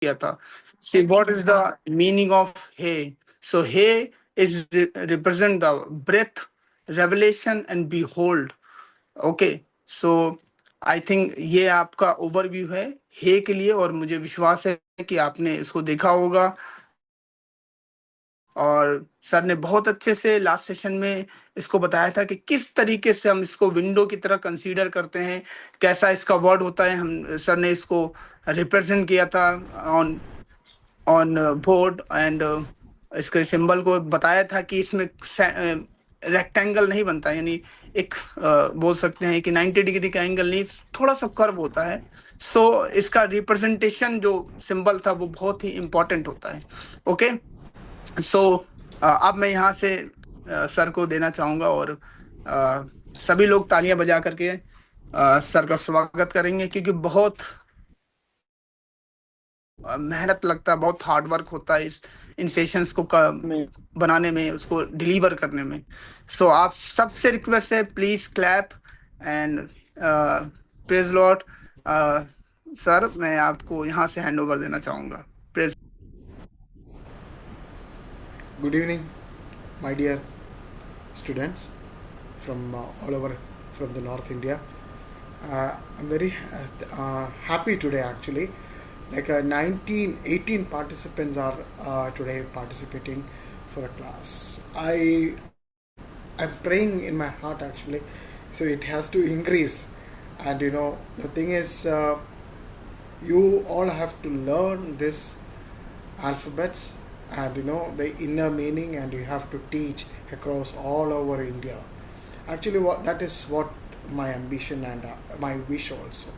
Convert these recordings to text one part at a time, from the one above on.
किया था। See what is the meaning of he? So he is represent the breath, revelation and behold. Okay, so I think ये आपका overview है हे के लिए, और मुझे विश्वास है कि आपने इसको देखा होगा। और सर ने बहुत अच्छे से लास्ट सेशन में इसको बताया था कि किस तरीके से हम इसको विंडो की तरह कंसीडर करते हैं, कैसा इसका वर्ड होता है। हम सर ने इसको रिप्रेजेंट किया था ऑन ऑन बोर्ड, एंड इसके सिंबल को बताया था कि इसमें रेक्टेंगल नहीं बनता, यानी एक बोल सकते हैं कि 90 डिग्री का एंगल नहीं, थोड़ा सा कर्व होता है। सो इसका रिप्रेजेंटेशन जो सिंबल था वो बहुत ही इंपॉर्टेंट होता है। ओके, सो अब मैं यहाँ से सर को देना चाहूंगा, और सभी लोग तालियां बजा करके सर का स्वागत करेंगे, क्योंकि बहुत मेहनत लगता है, बहुत हार्ड वर्क होता है इस इन सेशंस को बनाने में, उसको डिलीवर करने में। सो आप सबसे रिक्वेस्ट है, please clap and praise Lord. Sir मैं आपको यहाँ से हैंड ओवर देना चाहूंगा। Praise. Good evening, my dear students from all over from the North India. I'm very happy today actually. Like 18 participants are today participating for the class. I'm praying in my heart actually, so it has to increase. And you know the thing is, you all have to learn this alphabets and you know the inner meaning, and you have to teach across all over India. Actually, what that is what my ambition and my wish also.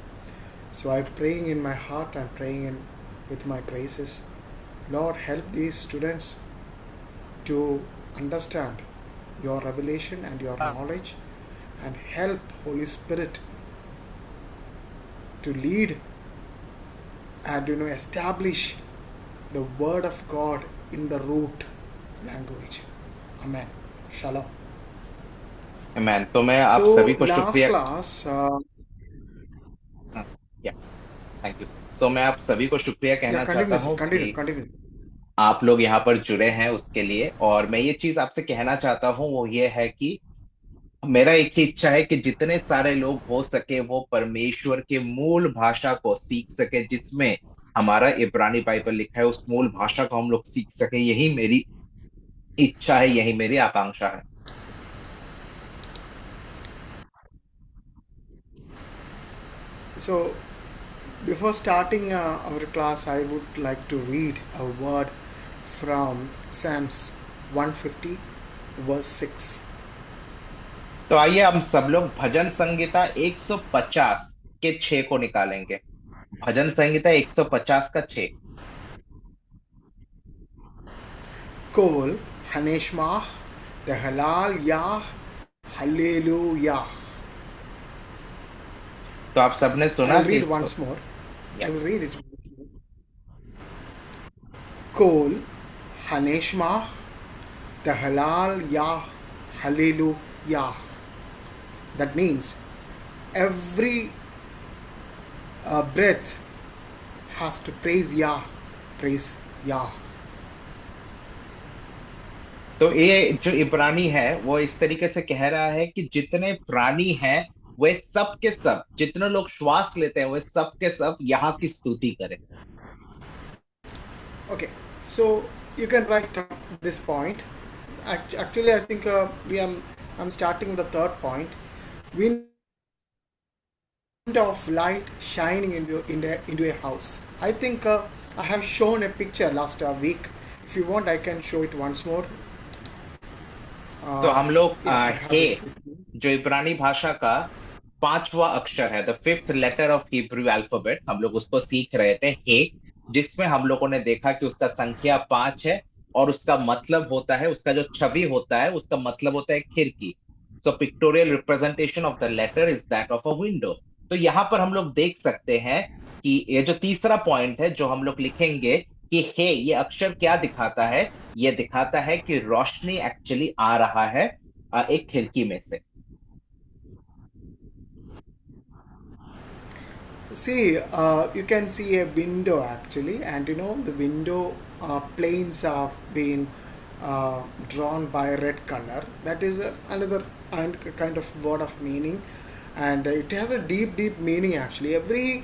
So I'm praying in my heart and praying in with my praises. Lord, help these students to understand your revelation and your knowledge, and help Holy Spirit to lead and you know establish the word of God in the root language. Amen. Shalom. Man तो मैं आप So सभी को last शुक्रिया। class, या thank you sir. सो मैं आप सभी को शुक्रिया कहना चाहता continue, sir. हूँ Continue, कि continue. आप लोग यहाँ पर जुड़े हैं उसके लिए। और मैं ये चीज आपसे कहना चाहता हूँ वो ये है कि मेरा एक ही इच्छा है कि जितने सारे लोग हो सके वो परमेश्वर के मूल भाषा को सीख सके, जिसमें हमारा इब्रानी बाइबल लिखा है, उस मूल भाषा को हम लोग सीख सके। यही मेरी इच्छा है, यही मेरी आकांक्षा है। So before starting our class, I would like to read a word from Psalms 150, verse 6. तो आइए हम सब लोग भजन संहिता 150 के 6 को निकालेंगे। भजन संहिता 150 का 6। Kol Haneshmach the Halal Yah Hallelujah. तो आप सबने सुना I'll कि read once more. या, I will read it. Kol Haneshmach the Halal Yah Hallelujah. That means every breath has to praise Yah, praise Yah. तो ये जो इब्रानी है वो इस तरीके से कह रहा है कि जितने प्राणी हैं वे सब के सब, जितने लोग श्वास लेते हैं वे सब के सब यहाँ की स्तुति करें। Okay, so you can write down this point. Actually, I think I'm starting the third point. Wind of light shining into a house. I think I have shown a picture last week. If you want, I can show it once more. तो हम लोग Yeah, I have hey, it. जो इब्रानी भाषा का 5वां अक्षर है, the fifth letter of Hebrew alphabet, हम लोग उसको सीख रहे थे हे, जिसमें हम लोगों ने देखा कि उसका संख्या 5 है और उसका मतलब होता है, उसका जो छवि होता है उसका मतलब होता है खिड़की। So pictorial representation of the letter is that of a window. तो यहाँ पर हम लोग देख सकते हैं कि ये जो तीसरा पॉइंट है जो हम लोग लिखेंगे कि हे, ये अक्षर क्या दिखाता है? ये दिखाता है कि रोशनी एक्चुअली आ रहा है एक खिड़की में से। See, you can see a window actually, and the window planes have been drawn by red color. That is another kind of word of meaning, and it has a deep, deep meaning actually. Every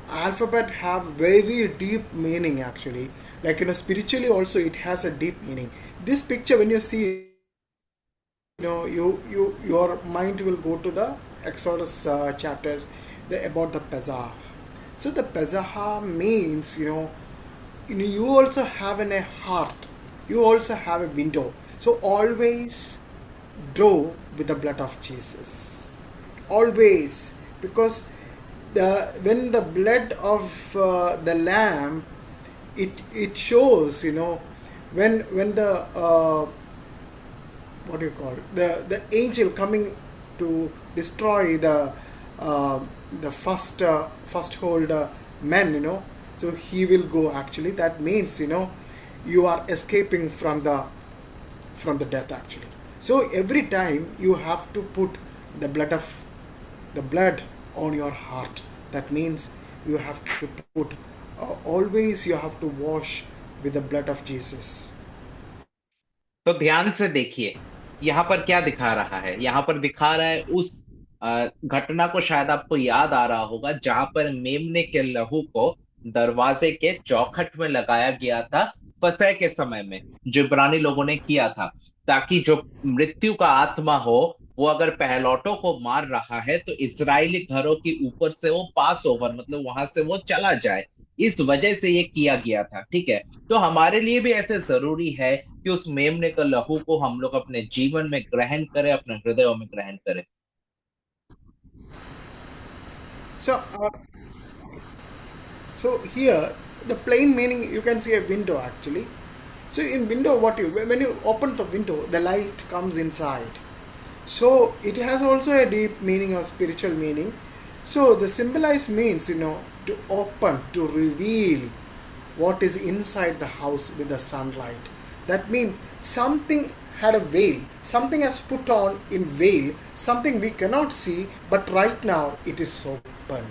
alphabet have very deep meaning actually. Like spiritually also it has a deep meaning. This picture, when you see, your mind will go to the Exodus chapters, about the Pesach. So the Pesach means, you also have a heart, you also have a window. So always draw with the blood of Jesus, always, because when the blood of the lamb, it shows, when the what do you call it? The angel coming to destroy the first hold men, so he will go actually. That means, you are escaping from the death actually. So every time you have to put the blood on your heart. That means you have to put, always you have to wash with the blood of Jesus. तो ध्यान से देखिए, यहाँ पर क्या दिखा रहा है। यहाँ पर दिखा रहा है उस घटना को, शायद आपको याद आ रहा होगा, जहां पर मेमने के लहू को दरवाजे के चौखट में लगाया गया था फसह के समय में, जो इब्रानी लोगों ने किया था, ताकि जो मृत्यु का आत्मा हो, वो अगर पहलौठों को मार रहा है तो इजरायली घरों के ऊपर से वो पास ओवर, मतलब वहां से वो चला जाए। इस वजह से ये किया गया था, ठीक है। तो हमारे लिए भी ऐसे जरूरी है कि उस मेमने का लहू को हम लोग अपने जीवन में ग्रहण करें, अपने हृदयों में ग्रहण करें। So, so here the plain meaning, you can see a window actually. So in window, what you when you open the window, the light comes inside. So it has also a deep meaning or spiritual meaning. So the symbolize means, to open, to reveal what is inside the house with the sunlight. That means something had a veil, something has put on in veil, something we cannot see, but right now it is open.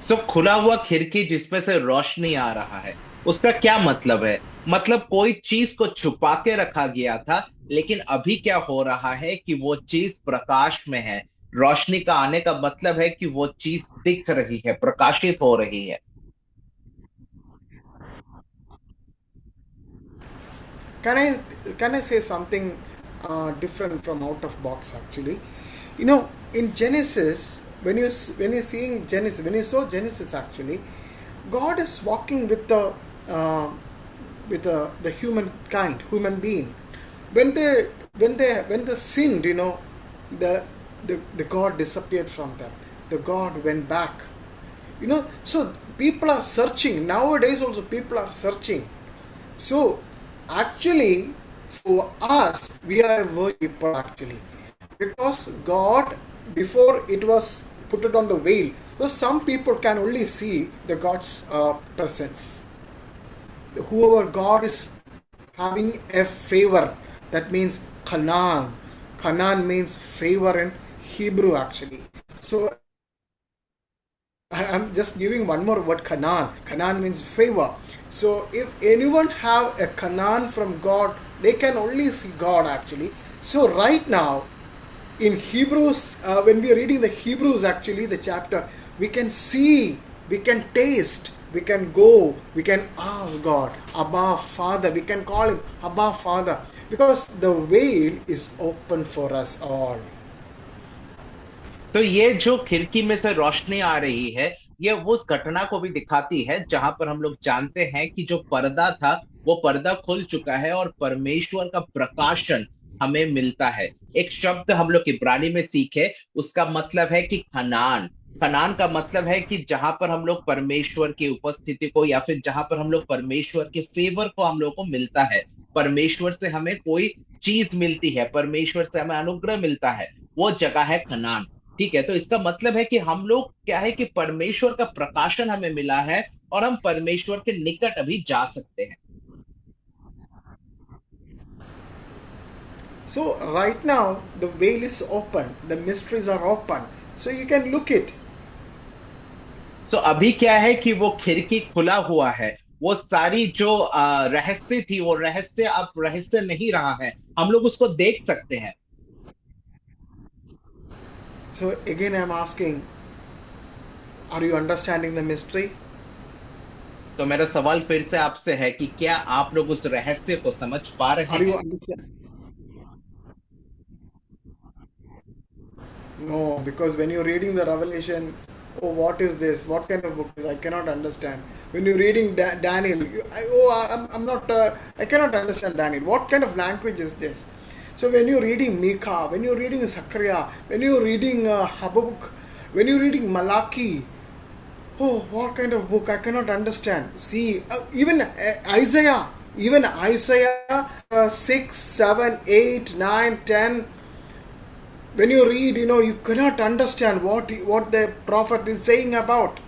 सो खुला हुआ खिड़की जिसमें से रोशनी आ रहा है, उसका क्या मतलब है? मतलब कोई चीज को छुपा के रखा गया था, लेकिन अभी क्या हो रहा है कि वो चीज प्रकाश में है। रोशनी का आने का मतलब है कि वो चीज दिख रही है, प्रकाशित हो रही है। Can I can I say something different from out of box actually? In Genesis, when you're seeing Genesis, when you saw Genesis actually, God is walking uh, with the human being. When they sinned, the the God disappeared from them. The God went back. So people are searching nowadays. Also, people are searching. So actually, for us, we are worthy people actually, because God, before it was put it on the veil, so some people can only see the God's presence. Whoever God is having a favor, that means Canaan. Canaan means favor in Hebrew actually. So I'm just giving one more word, Canaan. Canaan means favor. So if anyone have a Canaan from God, they can only see God actually. So right now in Hebrews, when we are reading the Hebrews actually, the chapter, we can see, we can taste, we can go, we can ask God, Abba Father, we can call him Abba Father, because the veil is open for us all. तो ये जो खिड़की में से रोशनी आ रही है, ये उस घटना को भी दिखाती है जहां पर हम लोग जानते हैं कि जो पर्दा था, वो पर्दा खुल चुका है और परमेश्वर का प्रकाशन हमें मिलता है। एक शब्द हम लोग इब्रानी में सीखे, उसका मतलब है कि खनान। खनान का मतलब है कि जहां पर हम लोग परमेश्वर की उपस्थिति को, या फिर जहां पर हम लोग परमेश्वर के फेवर को हम लोग को मिलता है, परमेश्वर से हमें कोई चीज मिलती है, परमेश्वर से हमें अनुग्रह मिलता है, वो जगह है कनान। ठीक है, तो इसका मतलब है कि हम लोग क्या है कि परमेश्वर का प्रकाशन हमें मिला है और हम परमेश्वर के निकट अभी जा सकते हैं। So right now the veil is open, the mysteries are open, so you can look it. तो अभी क्या है कि वो खिड़की खुला हुआ है, वो सारी जो रहस्य थी वो रहस्य अब रहस्य नहीं रहा है, हम लोग उसको देख सकते हैं। So again, I'm asking, are you understanding the mystery? तो मेरा सवाल फिर से आपसे है कि क्या आप लोग उस रहस्य को समझ पा रहे Are you हैं? understand? No, because when you're reading the Revelation, oh, what is this? What kind of book is? I cannot understand. When you're reading Daniel, I'm not. I cannot understand Daniel. What kind of language is this? So when you're reading Micah, when you're reading Zechariah, when you're reading Habakkuk, when you're reading Malachi, oh, what kind of book? I cannot understand. See, even Isaiah 6, 7, 8, 9, 10. When you read, you cannot understand what the prophet is saying about.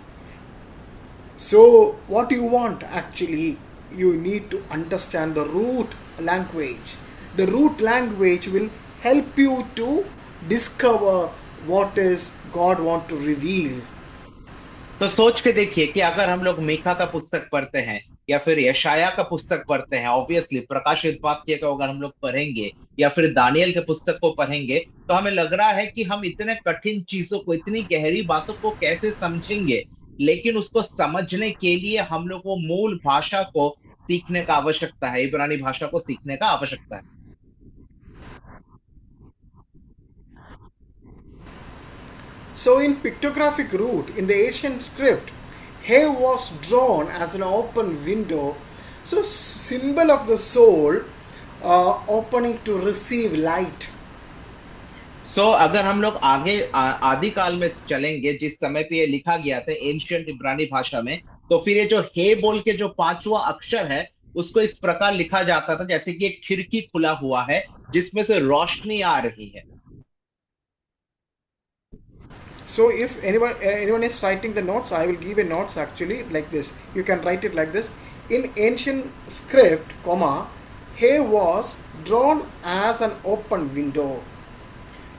So, what you want actually, you need to understand the root language. The root language will help you to discover what is God want to reveal. तो सोच के देखिए कि अगर हम लोग मीका का पुस्तक पढ़ते हैं या फिर यशाया का पुस्तक पढ़ते हैं, ऑब्वियसली प्रकाशित वाक्य को अगर हम लोग पढ़ेंगे या फिर दानियल के पुस्तक को पढ़ेंगे, तो हमें लग रहा है कि हम इतने कठिन चीजों को, इतनी गहरी बातों को कैसे समझेंगे। लेकिन उसको समझने के लिए हम लोग को मूल भाषा को सीखने का आवश्यकता है, इब्रानी भाषा को सीखने का आवश्यकता है। So, in pictographic root, in the ancient script, hay was drawn as an open window. So, symbol of the soul opening to receive light. अगर हम लोग आगे आदिकाल में चलेंगे, जिस समय पे ये लिखा गया था एंशियंट इब्रानी भाषा में, तो फिर ये जो हे बोल के जो पांचवा अक्षर है उसको इस प्रकार लिखा जाता था जैसे कि एक खिड़की खुला हुआ है जिसमें से रोशनी आ रही है। So, if anyone is writing the notes, I will give a notes actually like this. You can write it like this. In ancient script, comma, hay was drawn as an open window.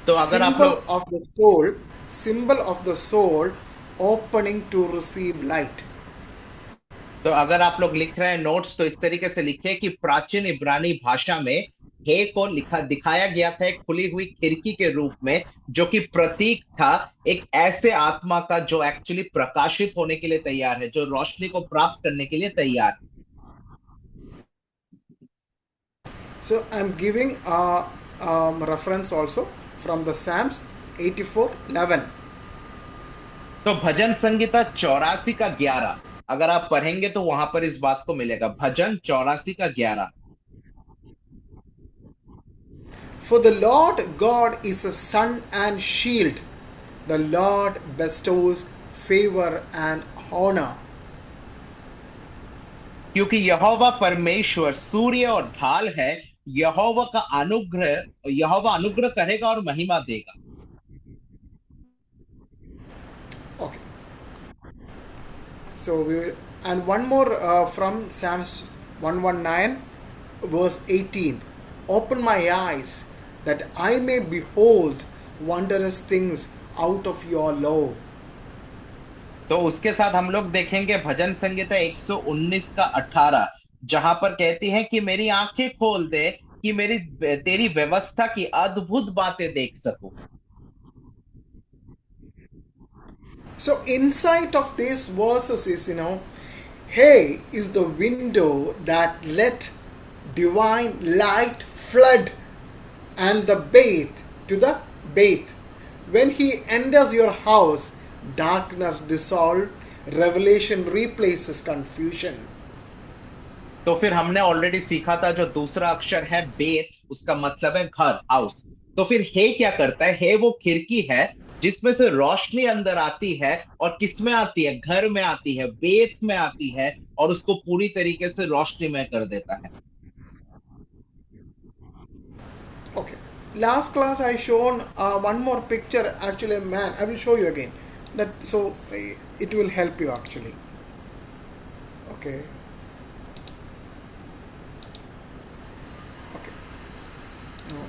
तो अगर आप Symbol लोग of the soul, symbol of the soul opening to receive light. लिख रहे हैं notes, तो इस तरीके से लिखे कि प्राचीन इब्रानी भाषा में हे को लिखा दिखाया गया था एक खुली हुई खिड़की के रूप में, जो कि प्रतीक था एक ऐसे आत्मा का जो एक्चुअली प्रकाशित होने के लिए तैयार है, जो रोशनी को प्राप्त करने के लिए तैयार है। So I'm giving a reference also from the Psalms 84:11. तो भजन संगीता 84 का 11 अगर आप पढ़ेंगे तो वहां पर इस बात को मिलेगा, भजन 84 का 11। For the Lord God is a sun and shield. The Lord bestows favor and honor. क्योंकि यहोवा परमेश्वर सूर्य और ढाल है, यहोवा अनुग्रह करेगा और महिमा देगा। Okay. So we will, and one more from Psalms 119 verse 18. Open my eyes that I may behold wondrous things out of your law. तो उसके साथ हम लोग देखेंगे भजन संगीता 119 का 18, जहां पर कहती है कि मेरी आंखें खोल दे कि मेरी तेरी व्यवस्था की अद्भुत बातें देख सकूं। So insight of these verses is, hey is the window that let divine light flood and the bath to the bath. When he enters your house, darkness dissolved, revelation replaces confusion. तो फिर हमने already सीखा था जो दूसरा अक्षर है बेत, उसका मतलब है घर, हाउस। तो फिर हे क्या करता है? हे वो खिड़की है जिसमें से रोशनी अंदर आती है, और किस में आती है? घर में आती है, बेत में आती है, और उसको पूरी तरीके से रोशनीमय कर देता है। Okay. Last class I shown one more picture. Actually, man, I will show you again. That so it will help you actually. Okay. Okay. No.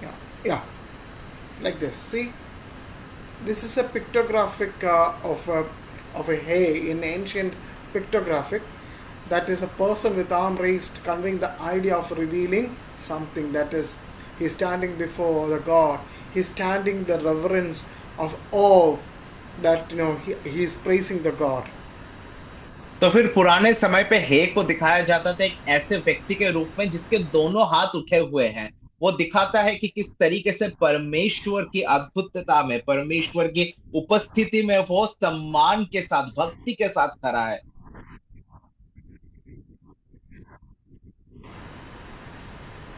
Yeah. Yeah. like this. See, this is a pictographic of a hay in ancient pictographic. That is a person with arm raised, conveying the idea of revealing something. That is, he's standing before the God. He's standing the reverence of awe, that he is praising the God. तो फिर पुराने समय पे हे को दिखाया जाता था एक ऐसे व्यक्ति के रूप में जिसके दोनों हाथ उठे हुए हैं। वो दिखाता है कि किस तरीके से परमेश्वर की अद्भुतता में, परमेश्वर की उपस्थिति में वो सम्मान के साथ, भक्ति के साथ खड़ा है।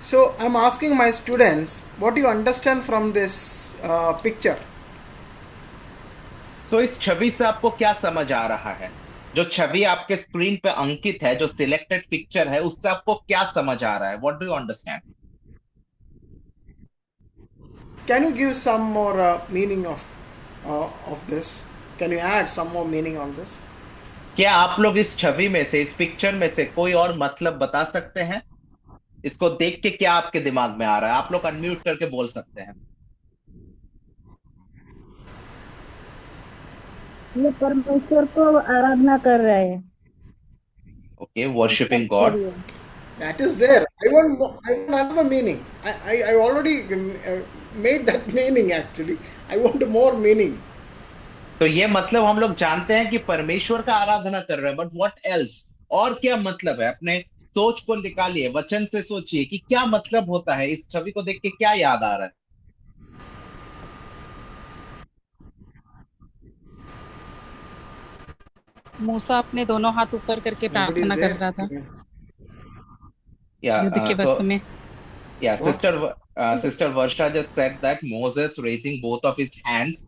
So I'm asking my students, what do you understand from this picture? तो इस छवि से आपको क्या समझ आ रहा है? जो छवि आपके स्क्रीन पे अंकित है, जो सिलेक्टेड पिक्चर है, उससे आपको क्या समझ आ रहा है? What do you understand? Can you give some more meaning of this? Can you add some more meaning on this? क्या आप लोग इस छवि में से, इस पिक्चर में से कोई और मतलब बता सकते हैं? इसको देख के क्या आपके दिमाग में आ रहा है? आप लोग अनम्यूट करके बोल सकते हैं। ये परमेश्वर को आराधना कर रहे हैं। Okay, worshipping God. That is there. I want another meaning. I already made that meaning actually. I want more meaning. तो ये मतलब हम लोग जानते हैं कि परमेश्वर का आराधना कर रहे हैं, बट व्हाट एल्स? और क्या मतलब है? अपने सोच को निकालिए, वचन से सोचिए कि क्या मतलब होता है। इस छवि को देख के क्या याद आ रहा है? मूसा अपने दोनों हाथ ऊपर करके Nobody is प्रार्थना कर there. रहा था या युद्ध के वक्त में। Yeah, Sister Varsha just said that Moses raising both of his hands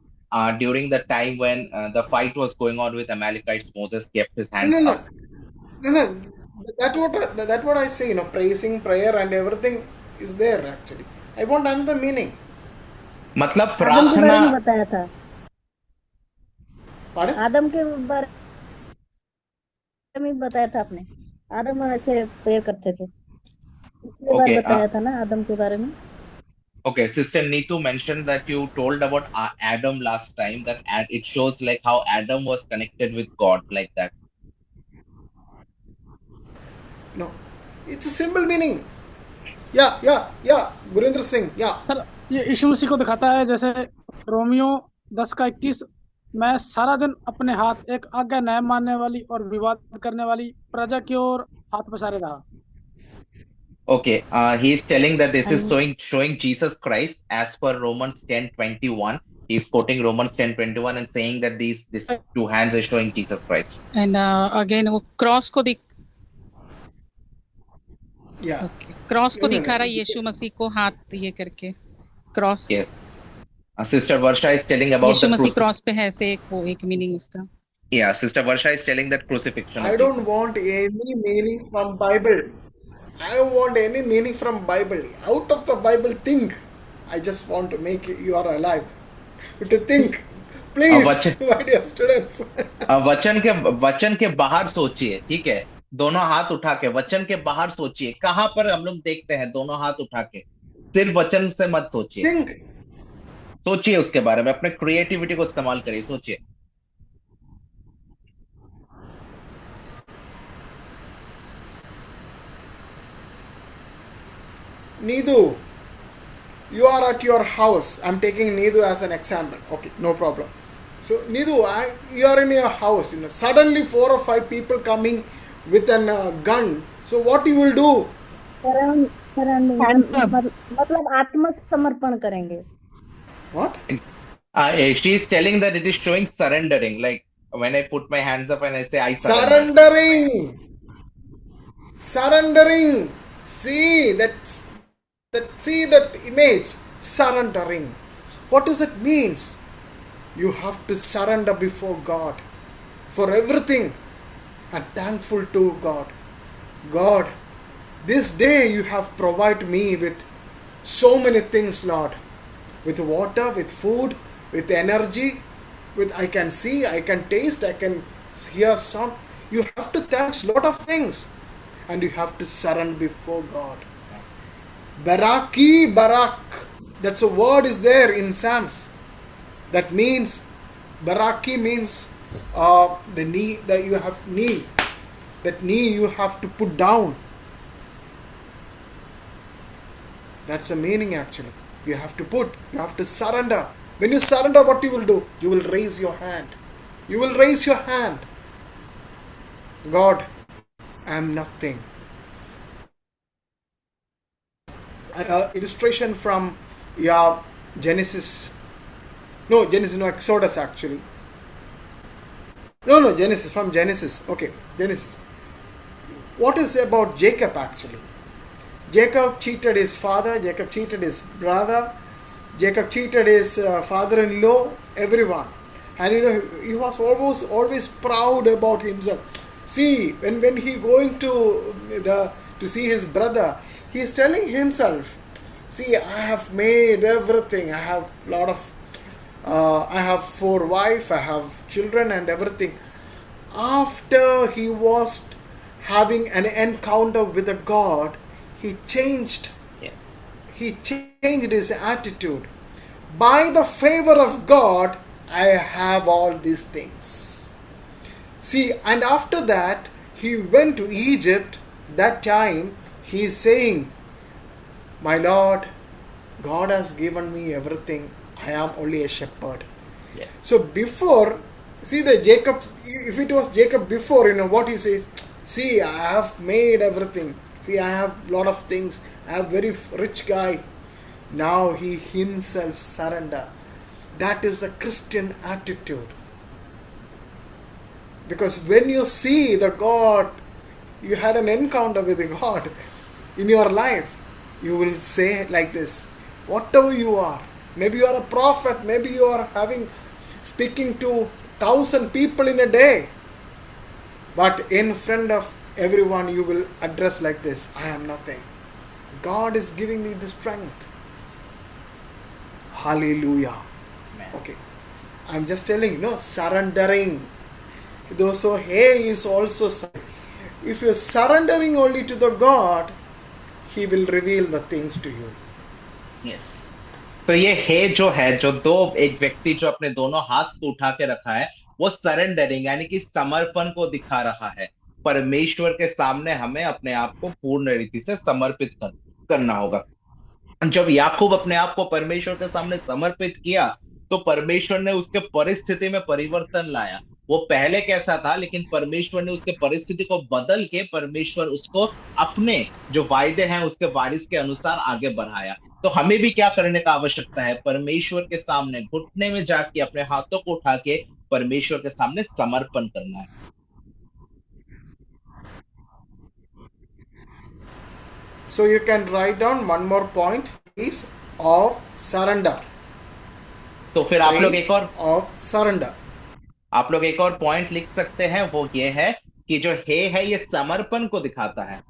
during the time when the fight was going on with Amalekites, Moses kept his hands No, no, up. no, no. That what I say. Praising, prayer, and everything is there actually. I want another meaning. मतलब आदम के बारे प्रार्थना, में बताया था। Pardon? आदम के बारे में बताया था आपने। आदम ऐसे प्रेयर करते थे। पिछली बार okay, बताया था ना आदम के बारे में। okay. Sister Neetu mentioned that you told about Adam last time, that it shows like how Adam was connected with God like that. No, it's a simple meaning. Yeah. Gurinder Singh. Yeah. Sir ये यीशु मसीह को दिखाता है जैसे Romeo 10:21, मैं सारा दिन अपने हाथ एक आज्ञा न्याय मानने वाली और विवाद करने वाली प्रजा की ओर हाथ पसारे रहा। Okay, he is telling that this is showing Jesus Christ as per Romans 10:21. He is quoting Romans 10:21 and saying that these two hands are showing Jesus Christ. And again वो क्रॉस को Yeah. क्रॉस को No, no, दिखा रहा है, no. यीशु मसीह को हाथ ये करके cross. Yes. Sister Varsha is telling about यीशु the मसीह क्रॉस पे है, ऐसे एक मीनिंग उसका। Yeah, Sister Varsha is telling that crucifixion I of don't Jesus. want any meaning from Bible. I don't want any meaning from Bible. Out of the Bible, think. I just want to make you are alive. To think. Please, my dear students. वचन के बाहर सोचिए, ठीक है? दोनों हाथ उठा के वचन के बाहर सोचिए। कहां पर हम लोग देखते हैं दोनों हाथ उठा के? सिर्फ वचन से मत सोचिए, Think. सोचिए उसके बारे में, अपने क्रिएटिविटी को इस्तेमाल करिए, सोचिए। Needu, you are at your house. I'm taking Needu as an example. Okay, no problem. So Needu, you are in your house. Suddenly 4 or 5 people coming with an gun. So what you will do? मतलब आत्मसमर्पण करेंगे। What? She is telling that it is showing surrendering. Like when I put my hands up and I say I surrender. Surrendering. See that image. Surrendering. What does it means? You have to surrender before God for everything and thankful to God. God, this day you have provided me with so many things, Lord. With water, with food, with energy, with I can see, I can taste, I can hear sound. You have to thank lot of things. And you have to surrender before God. Baraki Barak. That's a word is there in Psalms. That means baraki means the knee, that you have knee. That knee you have to put down. That's the meaning actually. You have to surrender. When you surrender, what you will do? You will raise your hand. You will raise your hand. God, I am nothing. Illustration from Genesis. No, Genesis, no, Exodus actually. No, Genesis, from Genesis. Okay, Genesis. What is about Jacob actually? Jacob cheated his father, Jacob cheated his brother, Jacob cheated his father-in-law, everyone. And he was always proud about himself. See, when he going to see his brother, he is telling himself, see, I have made everything. I have I have 4 wives, I have children and everything. After he was having an encounter with a God, he changed. Yes. He changed his attitude. By the favor of God, I have all these things. See, and after that, he went to Egypt. That time, he is saying, my Lord, God has given me everything. I am only a shepherd. Yes. So before, see the Jacob, if it was Jacob before, what he says, see, I have made everything. See, I have lot of things. I am very rich guy. Now he himself surrender. That is the Christian attitude. Because when you see the God, you had an encounter with the God in your life, you will say like this, whatever you are, maybe you are a prophet, maybe you are speaking to 1,000 people in a day, but in front of everyone you will address like this, I am nothing. God is giving me the strength. Hallelujah. Amen. Okay. I'm just telling surrendering. Those who He is also, if you are surrendering only to the God, He will reveal the things to you. Yes. तो ये है जो एक व्यक्ति जो अपने दोनों हाथ को उठा के रखा है, वो सरेंडरिंग यानी कि समर्पण को दिखा रहा है। परमेश्वर के सामने हमें अपने आप को पूर्ण रीति से समर्पित करना होगा। जब याकूब अपने आप को परमेश्वर के सामने समर्पित किया, तो परमेश्वर ने उसके परिस्थिति में परिवर्तन लाया। वो पहले कैसा था, लेकिन परमेश्वर ने उसके परिस्थिति को बदल के परमेश्वर उसको अपने जो वायदे हैं उसके वारिस के अनुसार आगे बढ़ाया। तो हमें भी क्या करने का आवश्यकता है? परमेश्वर के सामने घुटने में जाके अपने हाथों को उठा के परमेश्वर के सामने समर्पण करना है। So you can write down one more point is of surrender. तो फिर आप लोग एक और of surrender. आप लोग एक और पॉइंट लिख सकते हैं, वो ये है कि जो है ये समर्पण को दिखाता है।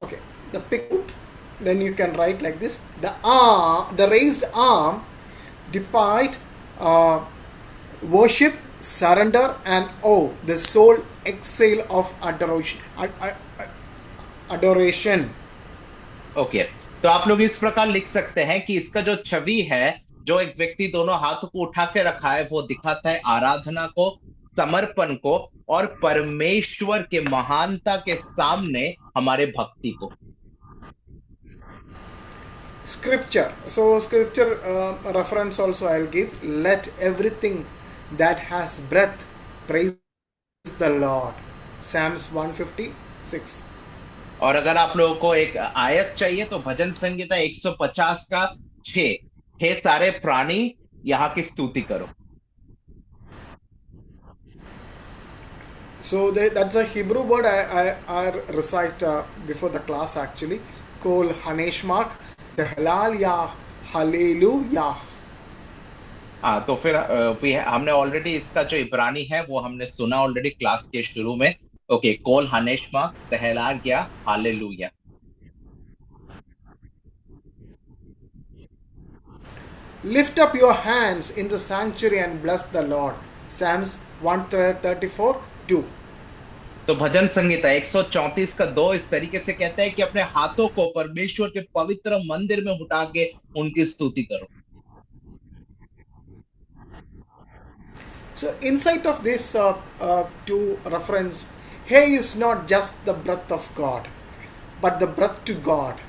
Okay, the picture, then you can write like this: the raised arm depict worship, surrender, and the soul exhale of adoration. Okay, तो आप लोग इस प्रकार लिख सकते हैं कि इसका जो छवि है, जो एक व्यक्ति दोनों हाथों को उठा के रखा है, वो दिखाता है आराधना को, समर्पण को और परमेश्वर के महानता के सामने हमारे भक्ति को। Scripture. So scripture reference also I'll give. Let everything that has breath praise the Lord. Psalms 156. और अगर आप लोगों को एक आयत चाहिए तो भजन संहिता 150 का 6, हे सारे प्राणी यहाँ की स्तुति करो। So that's a Hebrew word I recite before the class actually. Kol Haneshmach Halal Yah Hallelujah. हाँ, तो फिर हमने ऑलरेडी इसका जो इब्रानी है वो हमने सुना ऑलरेडी क्लास के शुरू में। ओके, कोल हनेशमा तहला गया hallelujah. Lift up your hands in the sanctuary and bless the Lord. Psalms 134:2. तो भजन संहिता 134 का 2 इस तरीके से कहता है कि अपने हाथों को परमेश्वर के पवित्र मंदिर में उठा के उनकी स्तुति करो। So, inside of this two reference, hey is not just the breath of God, but the breath to God.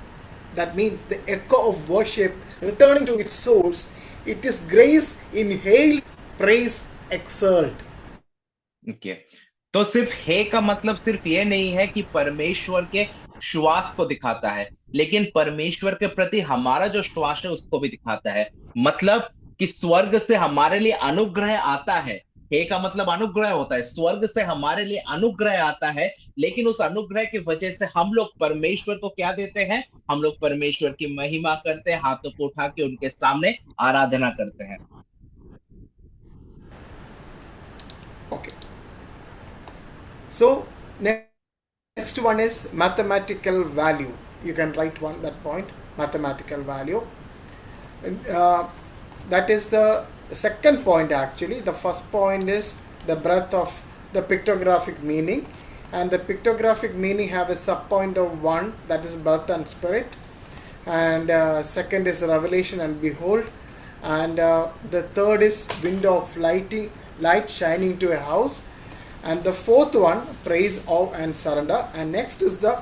That means the echo of worship returning to its source. It is grace inhaled, praise exhaled. Okay, तो सिर्फ हे का मतलब सिर्फ ये नहीं है कि परमेश्वर के श्वास को दिखाता है, लेकिन परमेश्वर के प्रति हमारा जो श्वास है उसको भी दिखाता है। मतलब कि स्वर्ग से हमारे लिए अनुग्रह आता है। हे का मतलब अनुग्रह होता है, स्वर्ग से हमारे लिए अनुग्रह आता है, लेकिन उस अनुग्रह की वजह से हम लोग परमेश्वर को क्या देते हैं? हम लोग परमेश्वर की महिमा करते हैं, हाथों को उठा के उनके सामने आराधना करते हैं। Okay. So next one is mathematical value. You can write that point, mathematical value. That is the second point actually. The first point is the breadth of the pictographic meaning, and the pictographic meaning have a sub point of 1, that is breath and spirit, and second is revelation and behold, and the third is window of light shining to a house, and the fourth one praise, awe and surrender, and next is the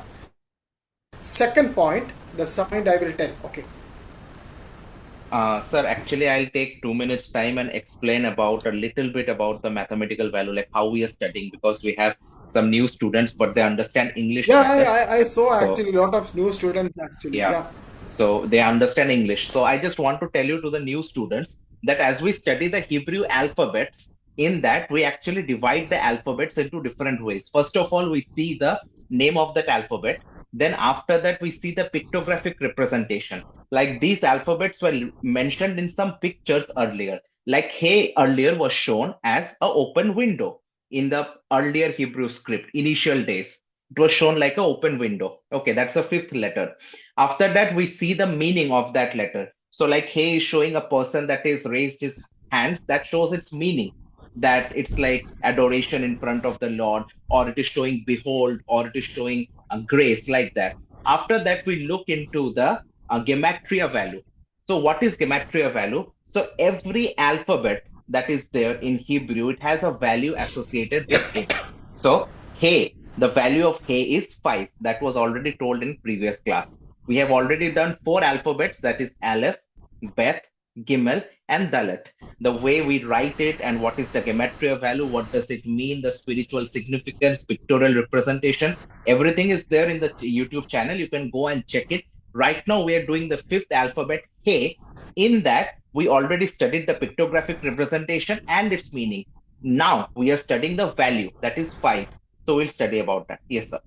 second point, the sub point I will tell. Okay. Sir, actually, I'll take 2 minutes time and explain about a little bit about the mathematical value, like how we are studying, because we have some new students, but they understand English Yeah, better. I saw So, actually a lot of new students actually. yeah. Yeah. So they understand English. So I just want to tell you to the new students that as we study the Hebrew alphabets, in that we actually divide the alphabets into different ways. First of all, we see the name of that alphabet. Then after that, we see the pictographic representation. Like these alphabets were mentioned in some pictures earlier. Like Hey earlier was shown as an open window in the earlier Hebrew script, initial days. It was shown like an open window. Okay, that's the fifth letter. After that, we see the meaning of that letter. So, like Hey is showing a person that is raised his hands, that shows its meaning. That it's like adoration in front of the Lord, or it is showing behold, or it is showing grace, like that. After that, we look into the gematria value. So, what is gematria value? So, every alphabet that is there in Hebrew, it has a value associated with it. So, Hey, the value of Hey is 5. That was already told in previous class. We have already done 4 alphabets, that is Aleph, Beth, Gimel, and Dalet. The way we write it and what is the gematria value, what does it mean, the spiritual significance, pictorial representation, everything is there in the YouTube channel. You can go and check it. Right now, we are doing the 5th alphabet, Hey. In that, we already studied the pictographic representation and its meaning. Now, we are studying the value, that is 5. So, we'll study about that. Yes, sir.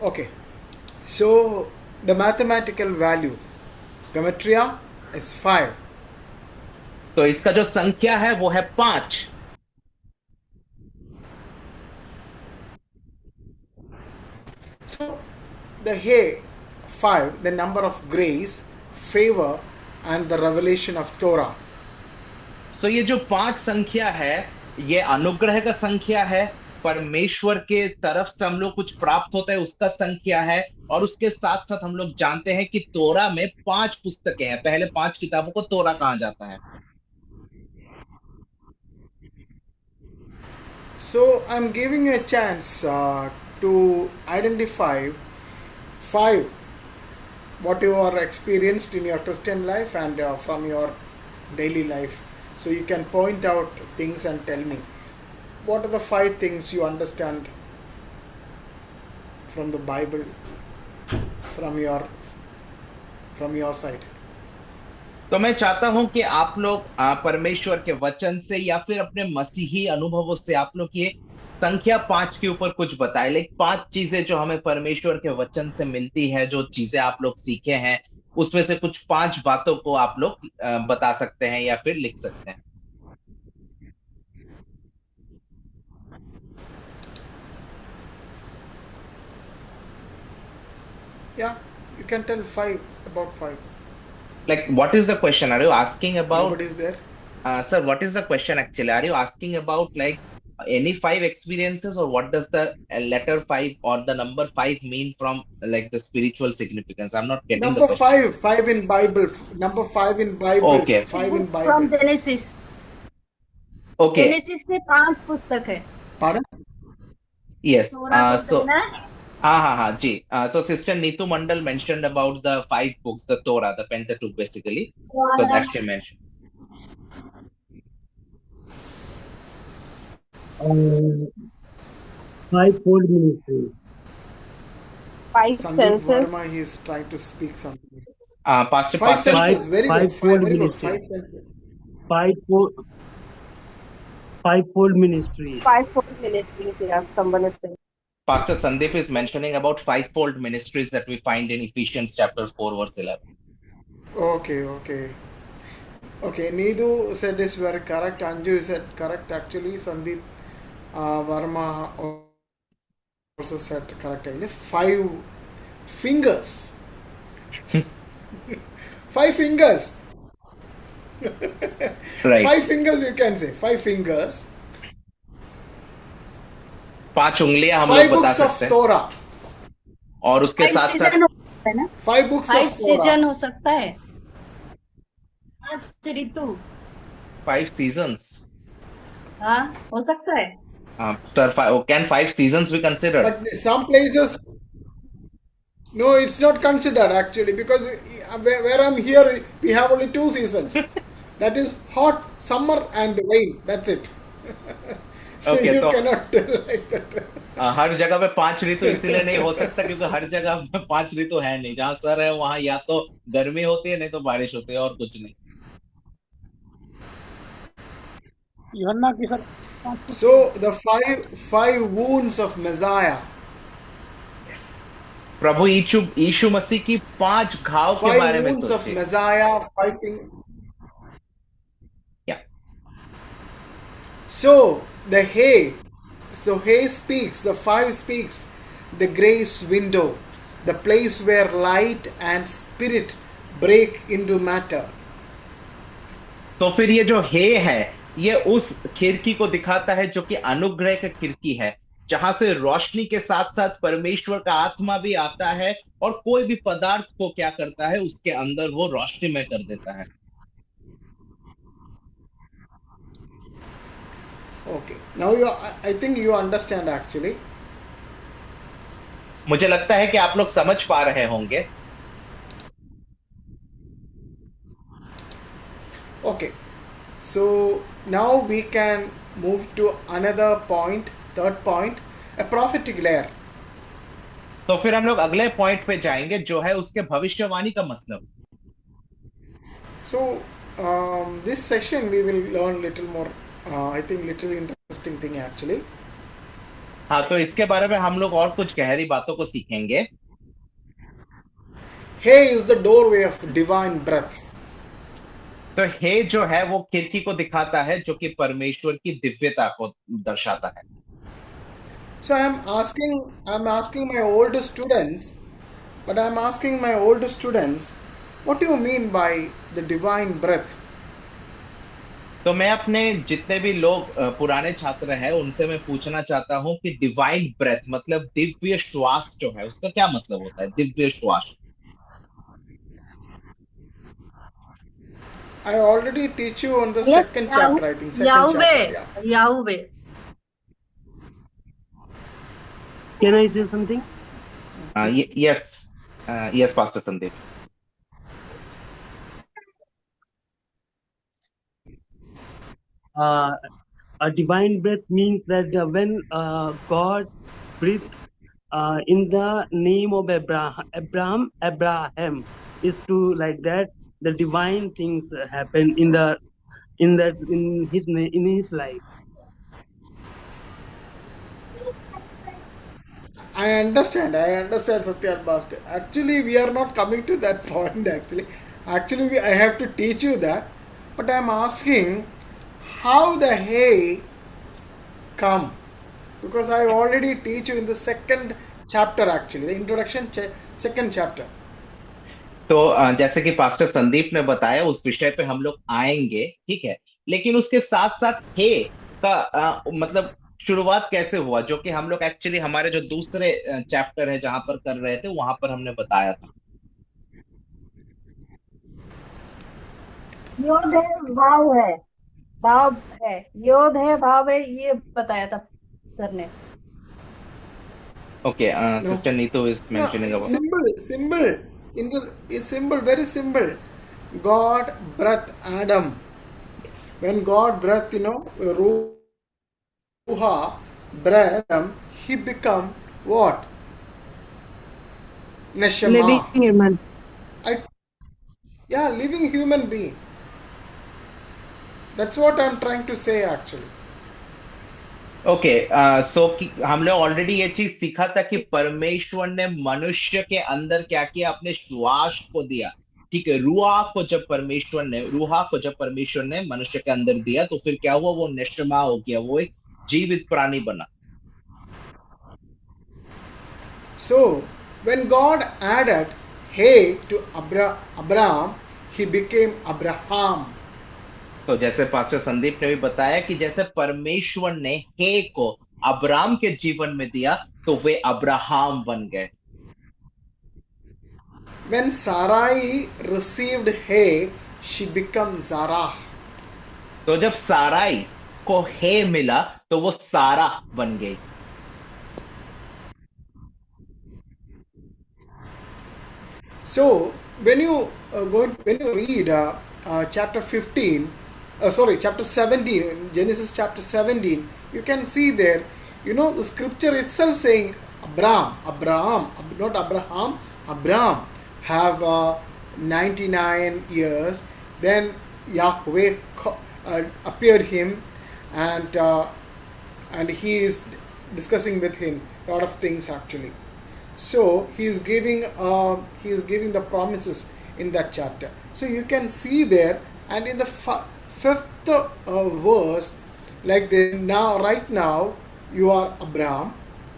Okay. So the mathematical value, gematria is 5. तो इसका जो संख्या है वो है 5. So the Hey 5, the number of grace, favor, and the revelation of Torah. So ये जो 5 संख्या है, ये अनुग्रह का संख्या है, परमेश्वर के तरफ से हम लोग कुछ प्राप्त होता है उसका संख्या है, और उसके साथ साथ हम लोग जानते हैं कि तोरा में 5 पुस्तकें हैं। पहले 5 किताबों को तोरा कहा जाता है। So I'm giving you a chance to identify 5 what you are experienced in your Christian life and from your daily life. So you can point out things and tell me what are the 5 things you understand from the Bible, from your side. तो मैं चाहता हूं कि आप लोग परमेश्वर के वचन से या फिर अपने मसीही अनुभवों से आप लोग ये संख्या 5 के ऊपर कुछ बताए। लाइक 5 चीजें जो हमें परमेश्वर के वचन से मिलती है, जो चीजें आप लोग सीखे हैं, उसमें से कुछ 5 बातों को आप लोग बता सकते हैं या फिर लिख सकते हैं। Yeah, you can tell 5 about 5. Like, what is the question? Are you asking about, Nobody is there. sir, what is the question actually? Are you asking about like any five experiences, or what does the letter five or the number five mean from like the spiritual significance? I'm not getting the Number question. five in Bible. Number five in Bible. Okay, एक Five book in from Bible. Genesis. okay, genesis में 5 पुस्तक है। Pardon? yes. तोरा बोलते हैं So, ना। ha, ji. So, Sister Neetu Mandal mentioned about the five books, the Torah, the Pentateuch, basically. So that she mentioned. uh, fivefold ministry. 5 Sandeep senses. Verma, he is trying to speak something. Pastor, Five Pastor, senses. Very good. Fivefold Very good. ministry. Five senses. Fivefold, fivefold ministry. 5 fold ministries, yeah, someone is saying। Pastor Sandeep is mentioning about fivefold ministries that we find in Ephesians chapter 4, verse 11. Okay, okay. Okay, Needu said is very correct. Anju said correct. Actually, Sandeep Verma also said correct. Actually, 5 fingers. 5 fingers. Right. 5 fingers, you can say. 5 fingers. पांच उंगलियां हम लोग 5 बता books of सकते हैं, Torah. और उसके 5 साथ साथ सीजन हो सकता है ना। 5 books 5 of Torah. सीजन हो सकता है। 5 ऋतु। Five seasons. हाँ, हो सकता है। Sir, can five seasons be considered? But some places, no, it's not considered actually, because where I'm here, we have only 2 seasons. That is hot, summer, and rain. That's it. So Okay, you तो cannot tell like that. हर जगह पे पांच ऋतु इसीलिए नहीं हो सकता क्योंकि हर जगह पे पांच ऋतु है नहीं. जहां सर है वहां या तो गर्मी होती है, नहीं तो बारिश होती है, और कुछ नहीं. यूहन्ना की सर 5 पुस्तक। So the five wounds of Messiah, Yes. प्रभु यीशु मसीह की पांच घाव के 5 बारे में wounds of सोचिए. Messiah, 5 fingers. Yeah. So the hay, so hay speaks, the 5 speaks, the grace window, the place where light and spirit break into matter. तो फिर ये जो हे है, ये उस खिड़की को दिखाता है जो कि अनुग्रह की खिड़की है, जहां से रोशनी के साथ साथ परमेश्वर का आत्मा भी आता है और कोई भी पदार्थ को क्या करता है, उसके अंदर वो रोशनी में कर देता है. Okay, now I think you understand actually. मुझे लगता है कि आप लोग समझ पा रहे होंगे. Okay, so now we can move to another point, third point, a prophetic layer. तो फिर हम लोग अगले पॉइंट पे जाएंगे, जो है उसके भविष्यवाणी का मतलब. So this section we will learn little more. I think little interesting thing actually. हाँ, तो इसके बारे में हम लोग और कुछ गहरी बातों को सीखेंगे. Hay is the doorway of divine breath. तो हे जो है वो खिड़की को दिखाता है जो कि परमेश्वर की दिव्यता को दर्शाता है. So I'm asking my old students, what do you mean by the divine breath? तो मैं अपने जितने भी लोग पुराने छात्र हैं उनसे मैं पूछना चाहता हूं कि डिवाइन ब्रेथ मतलब दिव्य श्वास जो है उसका क्या मतलब होता है, दिव्य श्वास. I already teach you on the Yes, second chapter, I think. Second chapter, yeah. याहुवे। Can I say something? Yes, yes, Pastor Sandeep. A divine breath means that when God breathed in the name of Abraham is to like that the divine things happen in his life. I understand, Satyat Bhaste. Actually, we are not coming to that point actually. I have to teach you that, but I am asking how the hay come, because I already teach you in the second chapter actually, the introduction second chapter. तो जैसे कि pastor Sandeep ने बताया उस विषय पे हम लोग आएंगे, ठीक है। लेकिन उसके साथ साथ हे का मतलब शुरुआत कैसे हुआ, जो कि हम लोग एक्चुअली हमारे जो दूसरे चैप्टर है जहां पर कर रहे थे वहां पर हमने बताया था। योद है, भाव है, भाव है, योद है, भाव है, ये बताया था सर ने। Okay, No, sister Neetu is no, mentioning it's about. simple, simple. It's simple, very simple. God breath Adam. When God breath, Ruha breath, he become what? Living Neshama. human. I, yeah, living human being. That's what I'm trying to say actually. Okay, so हम लोग already ये चीज सीखा था कि परमेश्वर ने मनुष्य के अंदर क्या किया, अपने श्वास को दिया। ठीक है, रूहा को जब परमेश्वर ने मनुष्य के अंदर दिया तो फिर क्या हुआ, वो नशमा हो गया, वो एक जीवित प्राणी बना। So when God added Hey to Abraham, he became Abraham. तो जैसे पास्टर संदीप ने भी बताया कि जैसे परमेश्वर ने हे को अब्राम के जीवन में दिया तो वे अब्राहम बन गए। When Sarai received Hey, she became Zara. तो जब साराई को हे मिला तो वो सारा बन गई। So when you when you read chapter 15, chapter 17, in Genesis chapter 17, you can see there, the scripture itself saying Abraham, not Abraham, Abraham have 99 years. Then Yahweh appeared him, and he is discussing with him a lot of things actually. So he is giving the promises in that chapter. So you can see there, and in the fifth verse, like this. Now, right now, you are Abraham.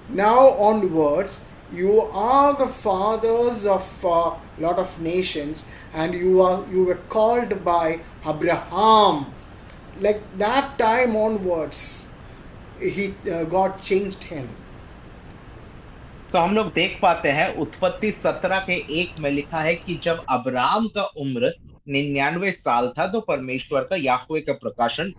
Now onwards, you are the fathers of a lot of nations, and you were called by Abraham. Like that time onwards, God changed him. तो हम लोग देख पाते हैं उत्पत्ति 17:1 में लिखा है कि जब अब्राम का उम्र 99 साल था तो परमेश्वर का याहवे का प्रकाशन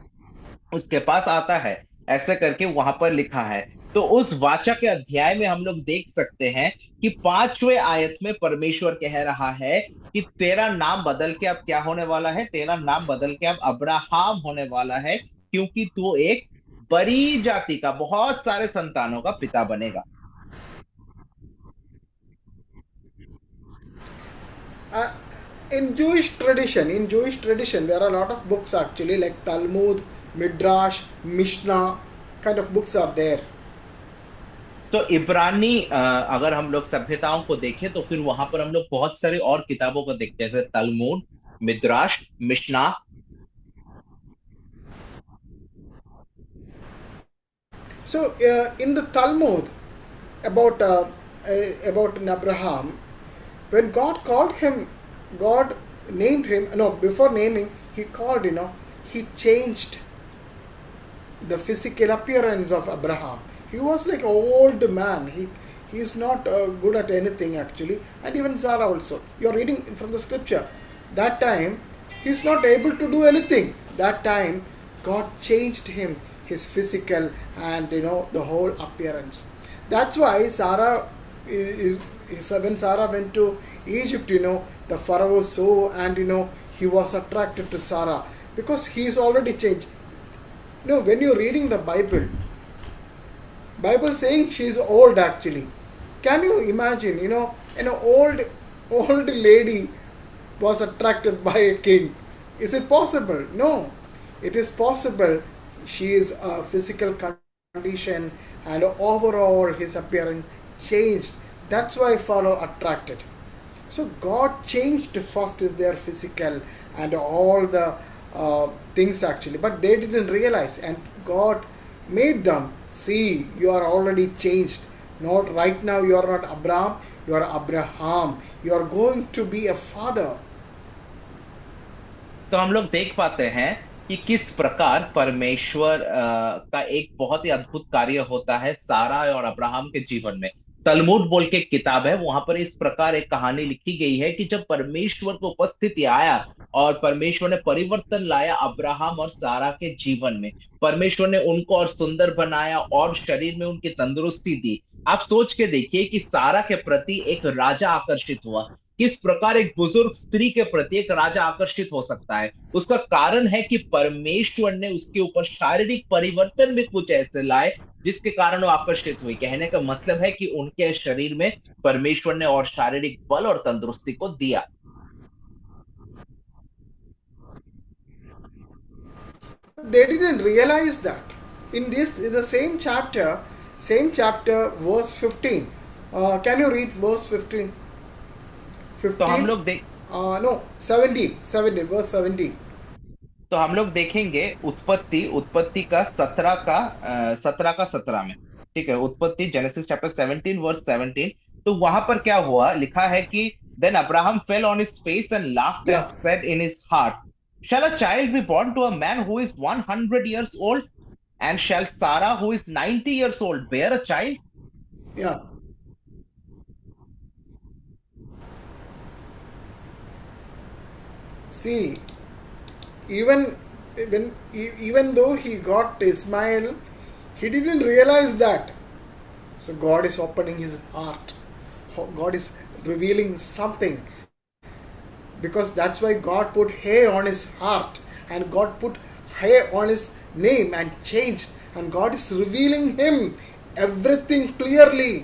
उसके पास आता है, ऐसे करके वहां पर लिखा है। तो उस वाचा के अध्याय में हम लोग देख सकते हैं कि 5वें आयत में परमेश्वर कह रहा है कि तेरा नाम बदल के अब क्या होने वाला है, तेरा नाम बदल के अब अब्राहम होने वाला है, क्योंकि तू एक बड़ी जाति का, बहुत सारे संतानों का पिता बनेगा। In Jewish tradition, there are a lot of books actually, like Talmud, Midrash, Mishnah, kind of books are there. तो इब्रानी अगर हम लोग सभ्यताओं को देखें तो फिर वहां पर हम लोग बहुत सारी और किताबों को देखते हैं, जैसे तलमूद, मिद्राश, मिशना। So in the Talmud about Abraham, when God called him, God named him. No, before naming, he called. He changed the physical appearance of Abraham. He was like an old man. He is not good at anything actually, and even Sarah also. You are reading from the scripture. That time he is not able to do anything. That time God changed him, his physical and the whole appearance. That's why Sarah is when Sarah went to Egypt, the Pharaoh saw, and he was attracted to Sarah because he is already changed. When you're reading the Bible saying she is old actually. Can you imagine, an old lady was attracted by a king? Is it possible? No, it is possible. She is a physical condition and overall his appearance changed. That's why Pharaoh attracted. So God changed first is their physical and all the things actually, but they didn't realize, and God made them see, you are already changed. Not right now, you are not Abraham, You are Abraham. You are going to be a father. तो हम लोग देख पाते हैं कि किस प्रकार परमेश्वर का एक बहुत ही अद्भुत कार्य होता है सारा और अब्राहम के जीवन में। तलमूद बोल के एक किताब है, वहां पर इस प्रकार एक कहानी लिखी गई है कि जब परमेश्वर को उपस्थिति आया और परमेश्वर ने परिवर्तन लाया अब्राहम और सारा के जीवन में, परमेश्वर ने उनको और सुंदर बनाया और शरीर में उनकी तंदुरुस्ती दी। आप सोच के देखिए कि सारा के प्रति एक राजा आकर्षित हुआ। किस प्रकार एक बुजुर्ग स्त्री के प्रति एक राजा आकर्षित हो सकता है? उसका कारण है कि परमेश्वर ने उसके ऊपर शारीरिक परिवर्तन भी कुछ ऐसे लाए जिसके कारण वो आकर्षित हुई। कहने का मतलब है कि उनके शरीर में परमेश्वर ने और शारीरिक बल और तंदुरुस्ती को दिया। They didn't realize that. In the same chapter, verse 15. Can you read verse 15? तो हम लोग No, 17, verse 17. तो हम लोग देखेंगे उत्पत्ति का 17 में, ठीक है। उत्पत्ति जेनेसिस चैप्टर 17 वर्स 17। तो वहां पर क्या हुआ, लिखा है कि then Abraham fell on his face and laughed and said in his heart, shall a child be born to a man who is 100 years old, and shall Sarah who is 90 years old bear a child? Yeah. See, even though he got Ismail, he didn't realize that. So God is opening his heart. God is revealing something. Because that's why God put Hay on his heart, and God put Hay on his name and changed, and God is revealing him everything clearly.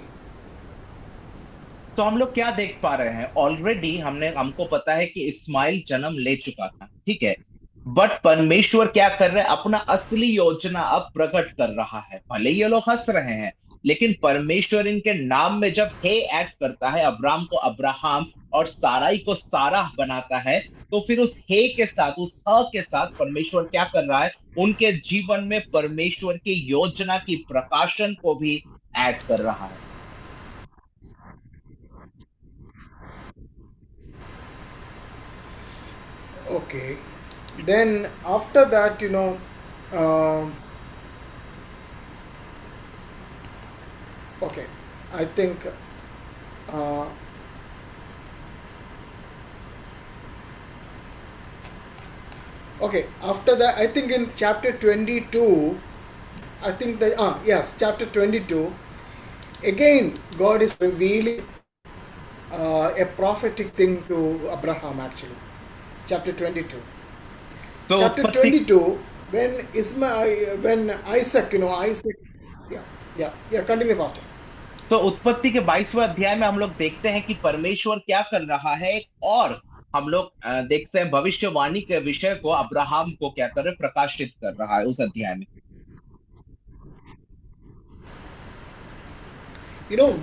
तो हम लोग क्या देख पा रहे हैं, already हमको पता है कि इस्माइल जन्म ले चुका था, ठीक है। बट परमेश्वर क्या कर रहे हैं, अपना असली योजना अब प्रकट कर रहा है। भले ये लोग हंस रहे हैं, लेकिन परमेश्वर इनके नाम में जब हे ऐड करता है, अब्राम को अब्राहम और साराई को सारा बनाता है, तो फिर उस हे के साथ, उस ह के साथ परमेश्वर क्या कर रहा है, उनके जीवन में परमेश्वर की योजना की प्रकाशन को भी ऐड कर रहा है। Okay. Then after that, okay, I think okay, after that, I think in chapter 22, I think yes, chapter 22, again God is revealing a prophetic thing to Abraham, actually. Chapter 22. So chapter 22, when Isaac, continue, Pastor. तो उत्पत्ति के 22वें अध्याय में हम लोग देखते हैं कि परमेश्वर क्या कर रहा है, और हम लोग देखते हैं भविष्यवाणी के विषय को अब्राहम को क्या कर रहे, प्रकाशित कर रहा है उस अध्याय में।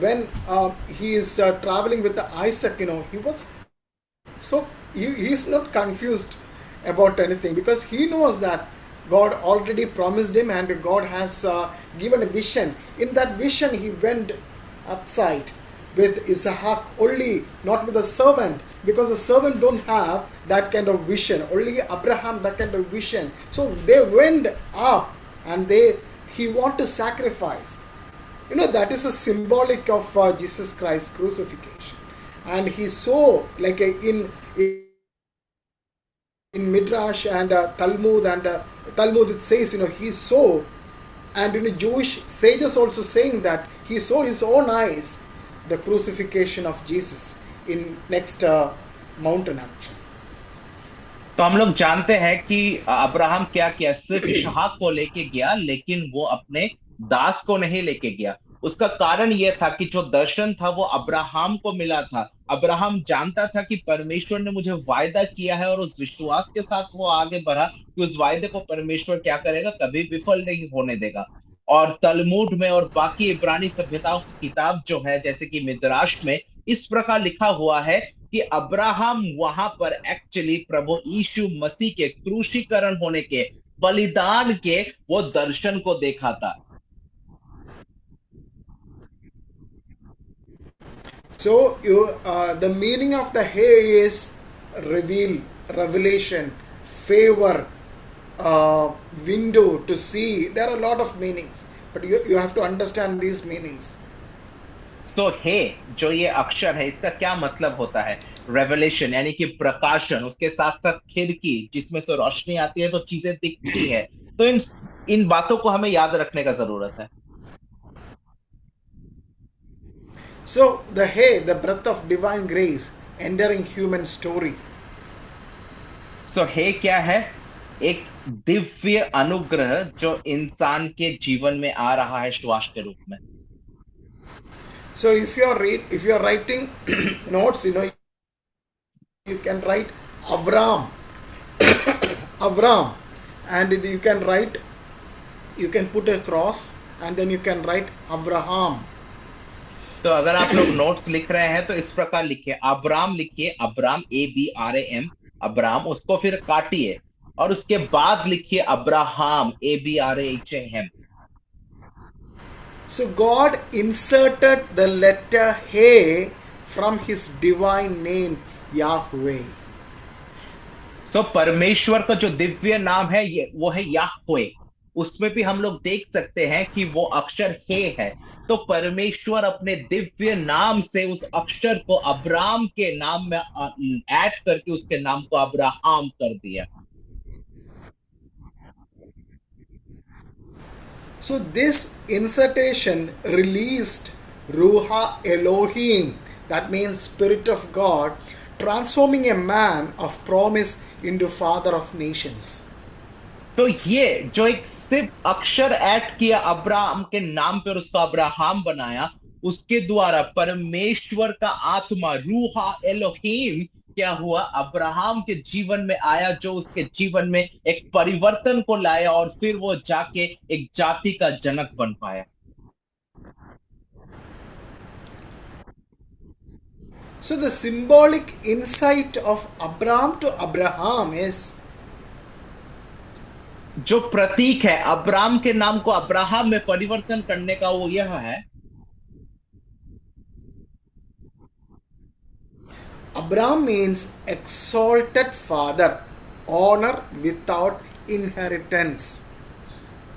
When he is traveling with Isaac, he was so he is not confused about anything, because he knows that God already promised him, and God has given a vision. In that vision, he went upside with Isaac only, not with the servant, because the servant don't have that kind of vision. Only Abraham that kind of vision. So they went up, and he want to sacrifice. That is a symbolic of Jesus Christ's crucifixion. And he saw, like in Midrash and Talmud, Talmud it says, he saw, and Jewish sages also saying that he saw his own eyes the crucifixion of Jesus in next mountain, actually. तो हम लोग जानते हैं कि Abraham क्या किया, सिर्फ इसहाक को लेके गया, लेकिन वो अपने दास को नहीं लेके गया। उसका कारण यह था कि जो दर्शन था वो अब्राहम को मिला था। अब्राहम जानता था कि परमेश्वर ने मुझे वायदा किया है, और उस विश्वास के साथ वो आगे बढ़ा कि उस वायदे को परमेश्वर क्या करेगा, कभी विफल नहीं होने देगा। और तलमूद में और बाकी इब्रानी सभ्यताओं की किताब जो है, जैसे कि मिद्राश में, इस प्रकार लिखा हुआ है कि अब्राहम वहां पर एक्चुअली प्रभु यीशु मसीह के क्रूशीकरण होने के, बलिदान के वो दर्शन को देखा था। So the meaning of the He is revelation, favor, window to see. There are a lot of meanings, but you have to understand these meanings. तो हे जो ये अक्षर है इसका क्या मतलब होता है? रेवलेशन यानी कि प्रकाशन, उसके साथ साथ खिड़की जिसमें से रोशनी आती है तो चीजें दिखती है। तो इन बातों को हमें याद रखने का जरूरत है। So the He, the breath of divine grace entering human story. सो हे क्या है? एक दिव्य अनुग्रह जो इंसान के जीवन में आ रहा है श्वास के रूप में। So if you are writing notes, you can write Avram, Avram, and you can put a cross, and then you can write Abraham. तो अगर आप लोग नोट्स लिख रहे हैं तो इस प्रकार लिखिए, अब्राम लिखिए, अब्राम ABRAM, अब्राम, उसको फिर काटिए और उसके बाद लिखिए Abraham ABRAHAM। So God inserted the letter He from His divine name Yahweh. सो परमेश्वर का जो दिव्य नाम है वो है याहवे। उसमें भी हम लोग देख सकते हैं कि वो अक्षर हे है। तो परमेश्वर अपने दिव्य नाम से उस अक्षर को अब्राम के नाम में ऐड करके उसके नाम को अब्राहम कर दिया। So this insertion released Ruha Elohim, that means Spirit of God, transforming a man of promise into father of nations. तो ये जो एक सिर्फ अक्षर ऐड किया अब्राहम के नाम पर, उसको अब्राहम बनाया, उसके द्वारा परमेश्वर का आत्मा रूहा एलोहीम क्या हुआ? अब्राहम के जीवन में आया, जो उसके जीवन में एक परिवर्तन को लाया और फिर वो जाके एक जाति का जनक बन पाया। So the symbolic insight of Abraham to Abraham is, जो प्रतीक है अब्राम के नाम को अब्राहम में परिवर्तन करने का, वो यह है, Abraham means exalted father, honor without inheritance.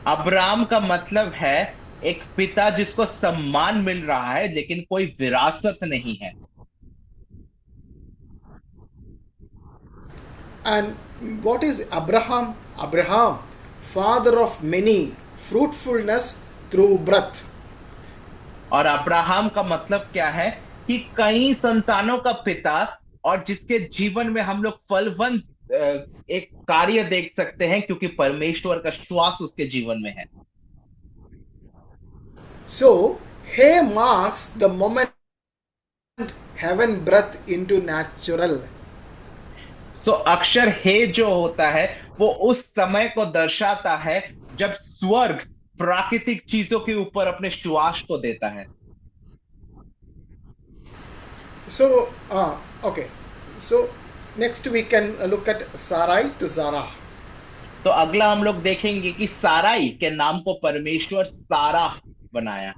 Abram का मतलब है एक पिता जिसको सम्मान मिल रहा है लेकिन कोई विरासत नहीं है। And what is Abraham? Abraham, father of many, fruitfulness through breath. और अब्राहम का मतलब क्या है? कि कई संतानों का पिता, और जिसके जीवन में हम लोग फलवंत एक कार्य देख सकते हैं क्योंकि परमेश्वर का श्वास उसके जीवन में है। So, He marks the moment heaven breath into natural. सो अक्षर हे जो होता है वो उस समय को दर्शाता है जब स्वर्ग प्राकृतिक चीजों के ऊपर अपने श्वास को देता है। So, okay. So, next we can look at Sarai to Zara. तो अगला हम लोग देखेंगे कि साराई के नाम को परमेश्वर सारा बनाया।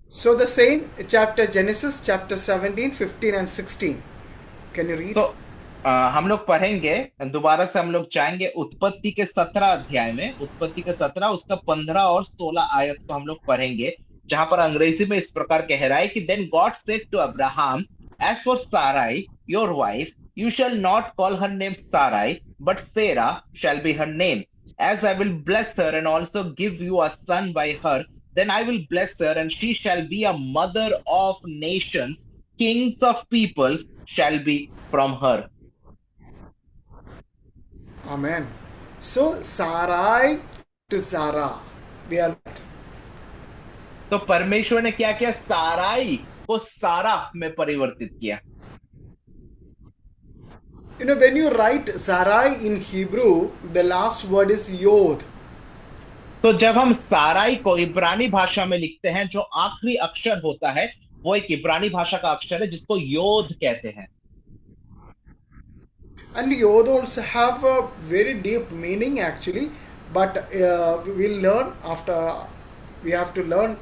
So, the same chapter, Genesis chapter 17, 15 and 16. Can you read? तो हम लोग पढ़ेंगे, दोबारा से हम लोग जाएंगे उत्पत्ति के 17 अध्याय में, उत्पत्ति के 17 उसका 15 और 16 आयत को हम लोग पढ़ेंगे, जहां पर अंग्रेजी में इस प्रकार कह रहा है कि then God said to Abraham, as for Sarai your wife, you shall not call her name Sarai, but Sarah shall be her name. As I will bless her and also give you a son by her, then I will bless her, and she shall be a mother of nations, kings of peoples shall be from her. Amen. So, Sarai to Zara. We are. तो परमेश्वर ने क्या किया? साराई को सारा में परिवर्तित किया। You know, when you write Sarai in Hebrew, the last word is Yod. तो जब हम साराई को इब्रानी भाषा में लिखते हैं, जो आखिरी अक्षर होता है वो एक इब्रानी भाषा का अक्षर है जिसको योद कहते हैं। And Yod also have a very deep meaning actually, but we'll learn after. We have to learn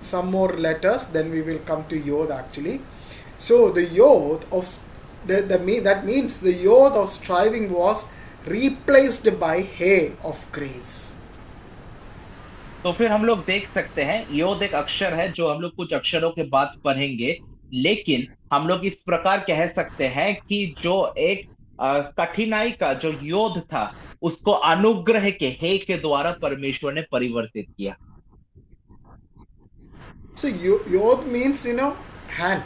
some more letters, then we will come to Yod actually. So the Yod of that means the Yod of striving was replaced by He of grace. तो फिर हम लोग देख सकते हैं योद एक अक्षर है जो हम लोग कुछ अक्षरों के बाद पढ़ेंगे, लेकिन हम लोग इस प्रकार कह सकते हैं कि जो एक कठिनाई का जो योद था उसको अनुग्रह के हे के द्वारा परमेश्वर ने परिवर्तित किया. So Yod means hand,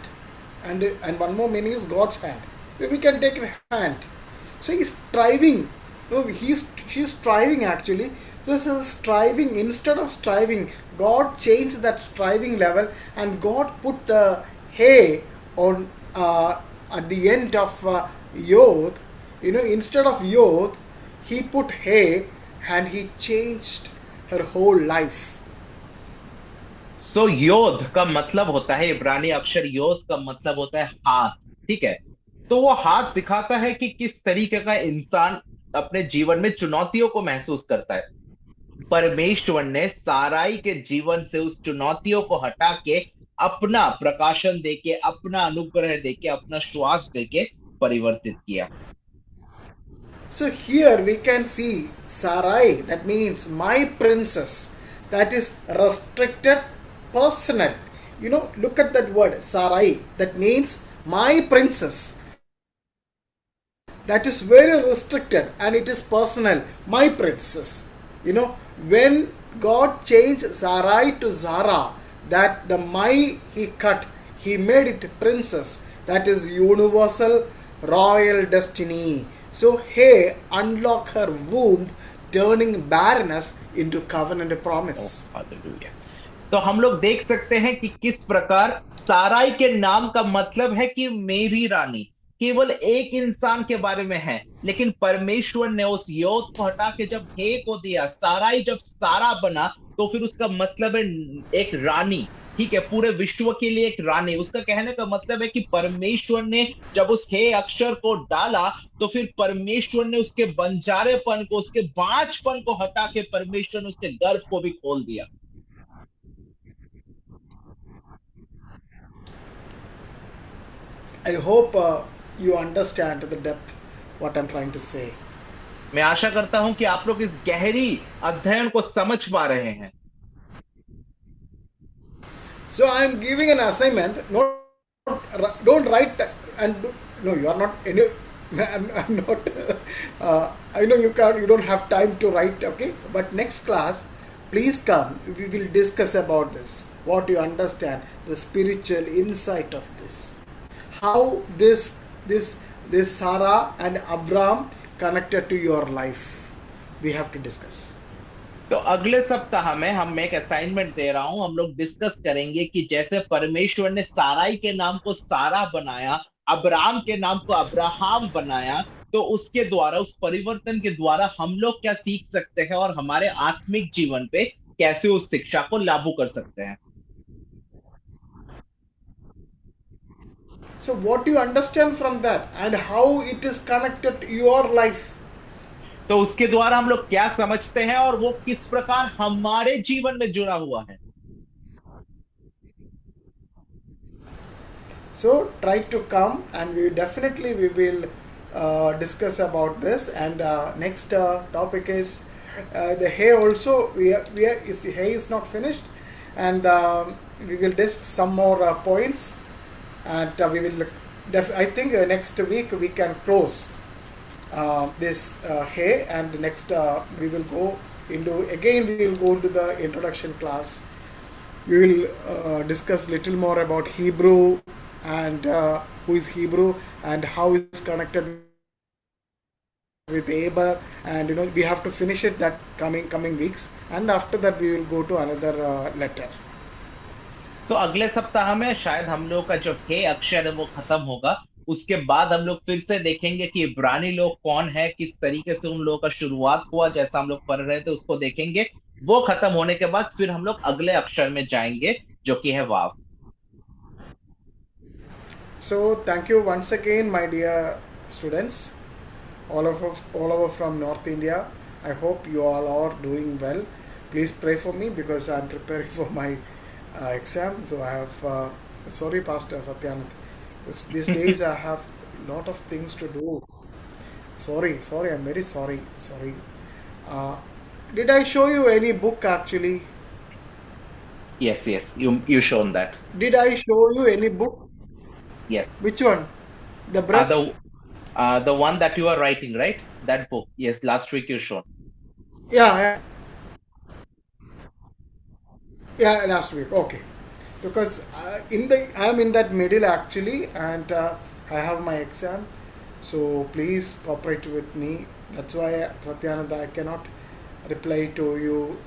and one more meaning is God's hand. We can take a hand. So he's striving. No, she's striving actually. So this is striving. Instead of striving, God changed that striving level, and God put the hay on at the end of Yod. Instead of Yod, He put hay, and He changed her whole life. सो योद का मतलब होता है, इब्रानी अक्षर योद का मतलब होता है हाथ. ठीक है, तो वो हाथ दिखाता है कि किस तरीके का इंसान अपने जीवन में चुनौतियों को महसूस करता है. परमेश्वर ने साराई के जीवन से उस चुनौतियों को हटा के अपना प्रकाशन देके, अपना अनुग्रह देके, अपना श्वास देके परिवर्तित किया. So here we can see Sarai, that means my princess, that is restricted, personal. Look at that word Sarai, that means my princess. That is very restricted and it is personal, my princess. When God changed Sarai to Zara, that the my He cut, He made it princess. That is universal royal destiny. So He unlocked her womb, turning barrenness into covenant promise. Hallelujah. तो हम लोग देख सकते हैं कि किस प्रकार साराई के नाम का मतलब है कि मेरी रानी. केवल एक इंसान के बारे में है, लेकिन परमेश्वर ने उस योद को हटा के जब हे को दिया, साराई जब सारा बना, तो फिर उसका मतलब है एक रानी. ठीक है, पूरे विश्व के लिए एक रानी. उसका कहने का मतलब है कि परमेश्वर ने जब उस हे अक्षर को डाला, तो फिर परमेश्वर ने उसके बंजारेपन को, उसके बांझपन को हटा के परमेश्वर ने उसके गर्भ को भी खोल दिया. I hope you understand the depth what I'm trying to say. मैं आशा करता हूं कि आप लोग इस गहरी अध्ययन को समझ पा रहे हैं. So I am giving an assignment. Don't write and no, you are not any. I'm not. I know you can't. You don't have time to write. Okay, but next class, please come. We will discuss about this. What you understand, the spiritual insight of this, how this Sarah and Abraham connected to your life. We have to discuss. तो अगले सप्ताह में हम एक assignment दे रहा हूं. हम लोग डिस्कस करेंगे कि जैसे परमेश्वर ने साराई के नाम को सारा बनाया, अब्राहम के नाम को अब्राहम बनाया, तो उसके द्वारा, उस परिवर्तन के द्वारा हम लोग क्या सीख सकते हैं और हमारे आत्मिक जीवन पे कैसे उस शिक्षा को लागू कर सकते हैं. So what you understand from that and how it is connected to your life. तो उसके द्वारा हम लोग क्या समझते हैं और वो किस प्रकार हमारे जीवन में जुड़ा हुआ है. So try to come and we will discuss about this. And next topic is the hay also. The hay is not finished, and we will discuss some more points, and we will. I think next week we can close this hay, and next we will go into the introduction class. We will discuss little more about Hebrew and who is Hebrew and how is connected with Eber, and we have to finish it that coming weeks, and after that we will go to another letter. तो अगले सप्ताह में शायद हम लोग का जो हे अक्षर है वो खत्म होगा. उसके बाद हम लोग फिर से देखेंगे कि इब्रानी लोग कौन है, किस तरीके से उन लोगों का शुरुआत हुआ, जैसा हम लोग पढ़ रहे थे उसको देखेंगे. वो खत्म होने के बाद फिर हम लोग अगले अक्षर में जाएंगे जो कि है वाव. So thank you once again, my dear students, all over from North India. I hope you all are doing well. Please pray for me because I'm preparing for my exam, so I have. Sorry, Pastor Satyanand. These days I have lot of things to do. Sorry, I'm very sorry. Sorry. Uh, did I show you any book actually? Yes, yes, you shown that. Did I show you any book? Yes. Which one? The breath? The one that you are writing, right? That book. Yes, last week you shown. Yeah, yeah, last week. Okay, because I'm in that middle actually, and I have my exam. So please cooperate with me. That's why Satyananda, I cannot reply to you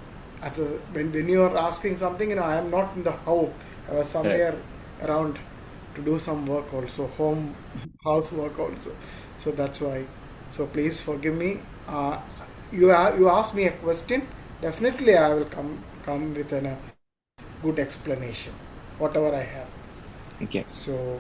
at when you are asking something. I am not in the home. I was Correct. somewhere around to do some work also, home housework also. So that's why. So please forgive me. You asked me a question. Definitely, I will come with a good explanation, whatever I have. Okay. So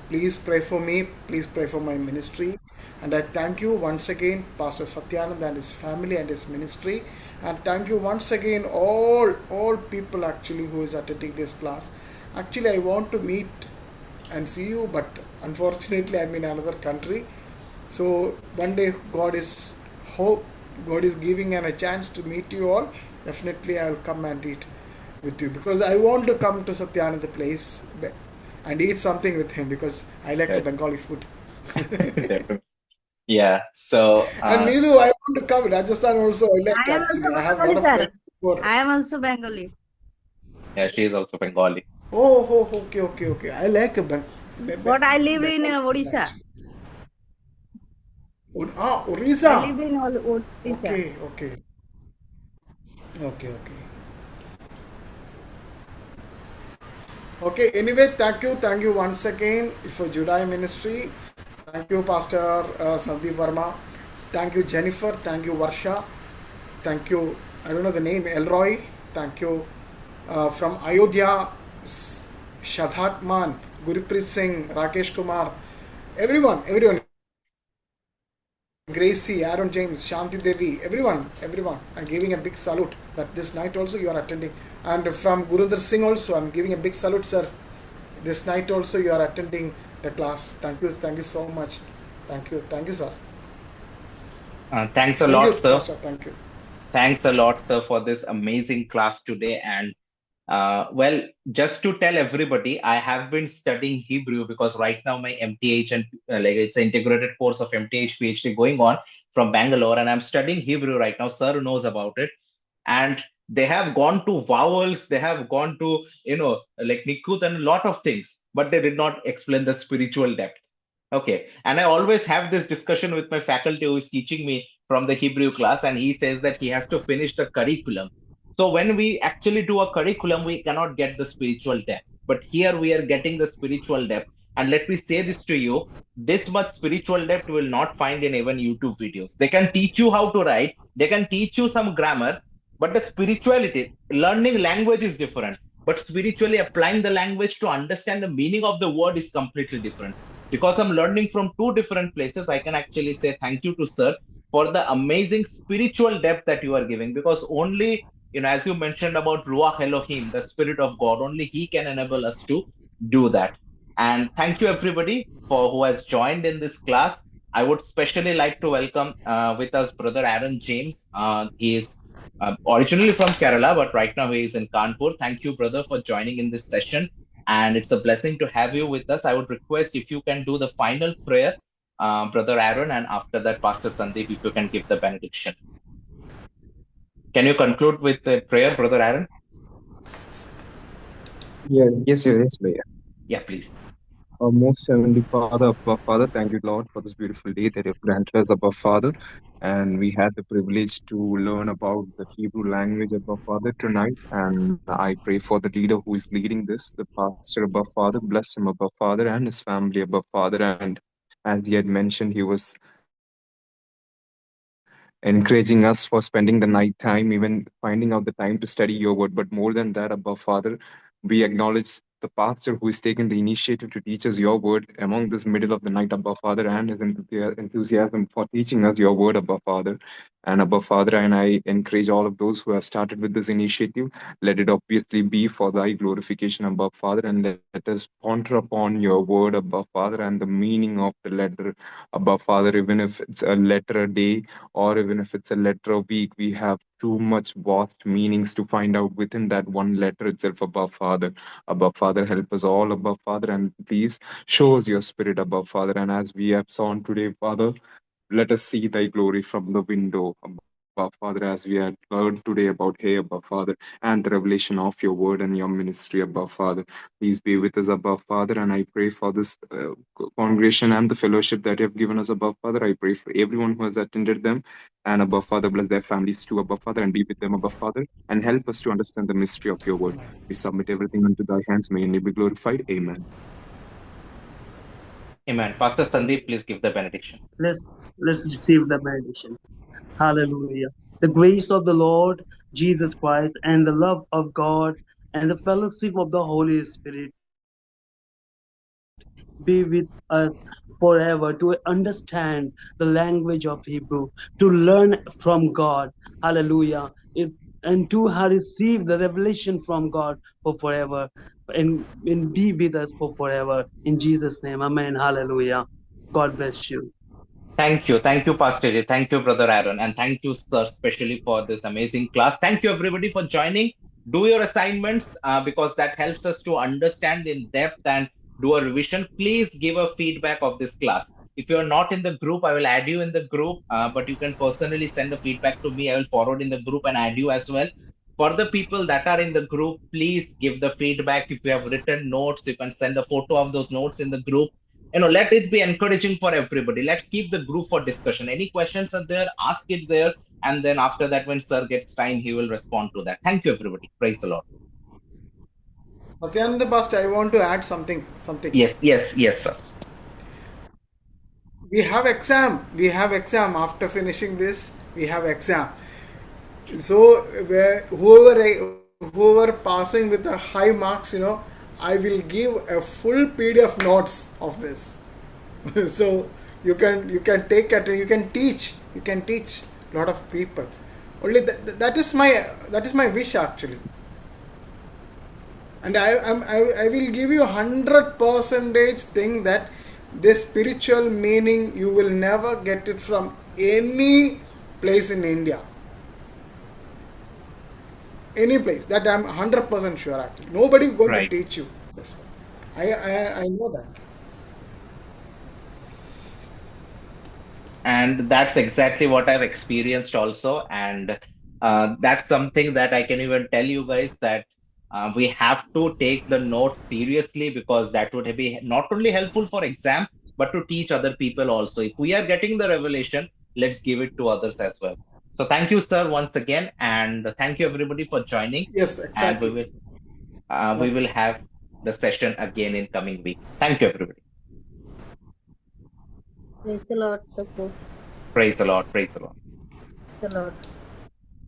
please pray for me. Please pray for my ministry. And I thank you once again, Pastor Satyanand and his family and his ministry. And thank you once again, all people actually who is attending this class. Actually, I want to meet and see you, but unfortunately, I'm in another country. So one day, hope God is giving a chance to meet you all. Definitely, I will come and eat with you because I want to come to Satyananda place and eat something with him because I like Correct. Bengali food. Definitely. Yeah. So And Needu, I want to come. Rajasthan also I like I am actually. also I have a lot Bengali, of sir. friends before. I am also Bengali. yeah, she is also Bengali. Okay. I like But I live in Bengali food Odisha. actually. I Orissa. live in Odisha. Okay. Okay, anyway, thank you once again for Judai Ministry. Thank you, Pastor Sandeep Verma. Thank you, Jennifer. Thank you, Varsha. Thank you, I don't know the name, Elroy. Thank you from Ayodhya, Shadhatman, Gurpreet Singh, Rakesh Kumar, everyone, Gracie, Aaron James, Shanti Devi, everyone. I'm giving a big salute that this night also you are attending. And from Gurinder Singh also, I'm giving a big salute, sir. This night also you are attending the class. Thank you so much. Thank you, sir. Thanks a Thank lot, you, sir. Pastor. Thank you. Thanks a lot, sir, for this amazing class today. And well, just to tell everybody, I have been studying Hebrew because right now my MTH and like it's an integrated course of MTH PhD going on from Bangalore, and I'm studying Hebrew right now. Sir knows about it, and they have gone to vowels, they have gone to like Nikut and a lot of things, but they did not explain the spiritual depth. Okay, and I always have this discussion with my faculty who is teaching me from the Hebrew class, and he says that he has to finish the curriculum. So when we actually do a curriculum, we cannot get the spiritual depth. But here we are getting the spiritual depth. And let me say this to you, this much spiritual depth you will not find in even YouTube videos. They can teach you how to write, they can teach you some grammar, but the spirituality, learning language is different. But spiritually applying the language to understand the meaning of the word is completely different. Because I'm learning from two different places, I can actually say thank you to sir for the amazing spiritual depth that you are giving. Because only, as you mentioned about Ruach Elohim, the Spirit of God, only He can enable us to do that. And thank you everybody for who has joined in this class. I would especially like to welcome with us Brother Aaron James. He is originally from Kerala, but right now he is in Kanpur. Thank you, brother, for joining in this session. And it's a blessing to have you with us. I would request if you can do the final prayer, Brother Aaron, and after that, Pastor Sandeep, if you can give the benediction. Can you conclude with the prayer, Brother Aaron? Yes, Mayor. Yeah, please. Our most heavenly Father, Abba Father, thank you, Lord, for this beautiful day that you've granted us, Abba Father. And we had the privilege to learn about the Hebrew language, Abba Father, tonight. And I pray for the leader who is leading this, the pastor, Abba Father. Bless him, Abba Father, and his family, Abba Father. And as he had mentioned, he was encouraging us for spending the night time, even finding out the time to study your word. But more than that, Abba Father, we acknowledge the pastor who is taking the initiative to teach us your word among this middle of the night, Abba Father, and his enthusiasm for teaching us your word, Abba Father. And Abba Father, and I encourage all of those who have started with this initiative, let it obviously be for thy glorification, Abba Father, and let us ponder upon your word, Abba Father, and the meaning of the letter, Abba Father, even if it's a letter a day or even if it's a letter a week, we have too much vast meanings to find out within that one letter itself, Abba Father. Abba Father, help us all, Abba Father, and please show us your spirit, Abba Father. And as we have seen today, Father, let us see thy glory from the window, Abba Father, as we had learned today about Hey, Abba Father, and the revelation of your word and your ministry, Abba Father. Please be with us, Abba Father, and I pray for this congregation and the fellowship that you have given us, Abba Father. I pray for everyone who has attended them, and Abba Father, bless their families too, Abba Father, and be with them, Abba Father, and help us to understand the mystery of your word. We submit everything unto thy hands. May your name be glorified. Amen. Amen. Pastor Sandeep, please give the benediction. Let's receive the benediction. Hallelujah. The grace of the Lord Jesus Christ and the love of God and the fellowship of the Holy Spirit be with us forever, to understand the language of Hebrew, to learn from God. Hallelujah. And to have received the revelation from God for forever, and be with us for forever. In Jesus' name, amen. Hallelujah. God bless you. Thank you. Thank you, Pastor J. Thank you, Brother Aaron. And thank you, sir, especially for this amazing class. Thank you, everybody, for joining. Do your assignments because that helps us to understand in depth and do a revision. Please give a feedback of this class. If you're not in the group, I will add you in the group, but you can personally send the feedback to me. I will forward in the group and add you as well. For the people that are in the group, please give the feedback. If you have written notes, you can send a photo of those notes in the group. Let it be encouraging for everybody. Let's keep the group for discussion. Any questions are there, ask it there, and then after that, when sir gets time, he will respond to that. Thank you, everybody. Praise the Lord. Okay, and the pastor, I want to add something. Yes, sir. We have exam after finishing this. We have exam. So whoever passing with the high marks, I will give a full PDF notes of this. So you can take it. You can teach a lot of people. Only that is my wish actually. And I will give you 100% thing that this spiritual meaning you will never get it from any place in India. Any place, that I'm 100% sure actually. Nobody is going to teach you this one. I know that. And that's exactly what I've experienced also. And that's something that I can even tell you guys that we have to take the notes seriously, because that would be not only helpful for exam, but to teach other people also. If we are getting the revelation, let's give it to others as well. So thank you, sir, once again. And thank you, everybody, for joining. Yes, exactly. And we will have the session again in coming week. Thank you, everybody. Praise the Lord. Praise the Lord. Praise the Lord. Praise the Lord.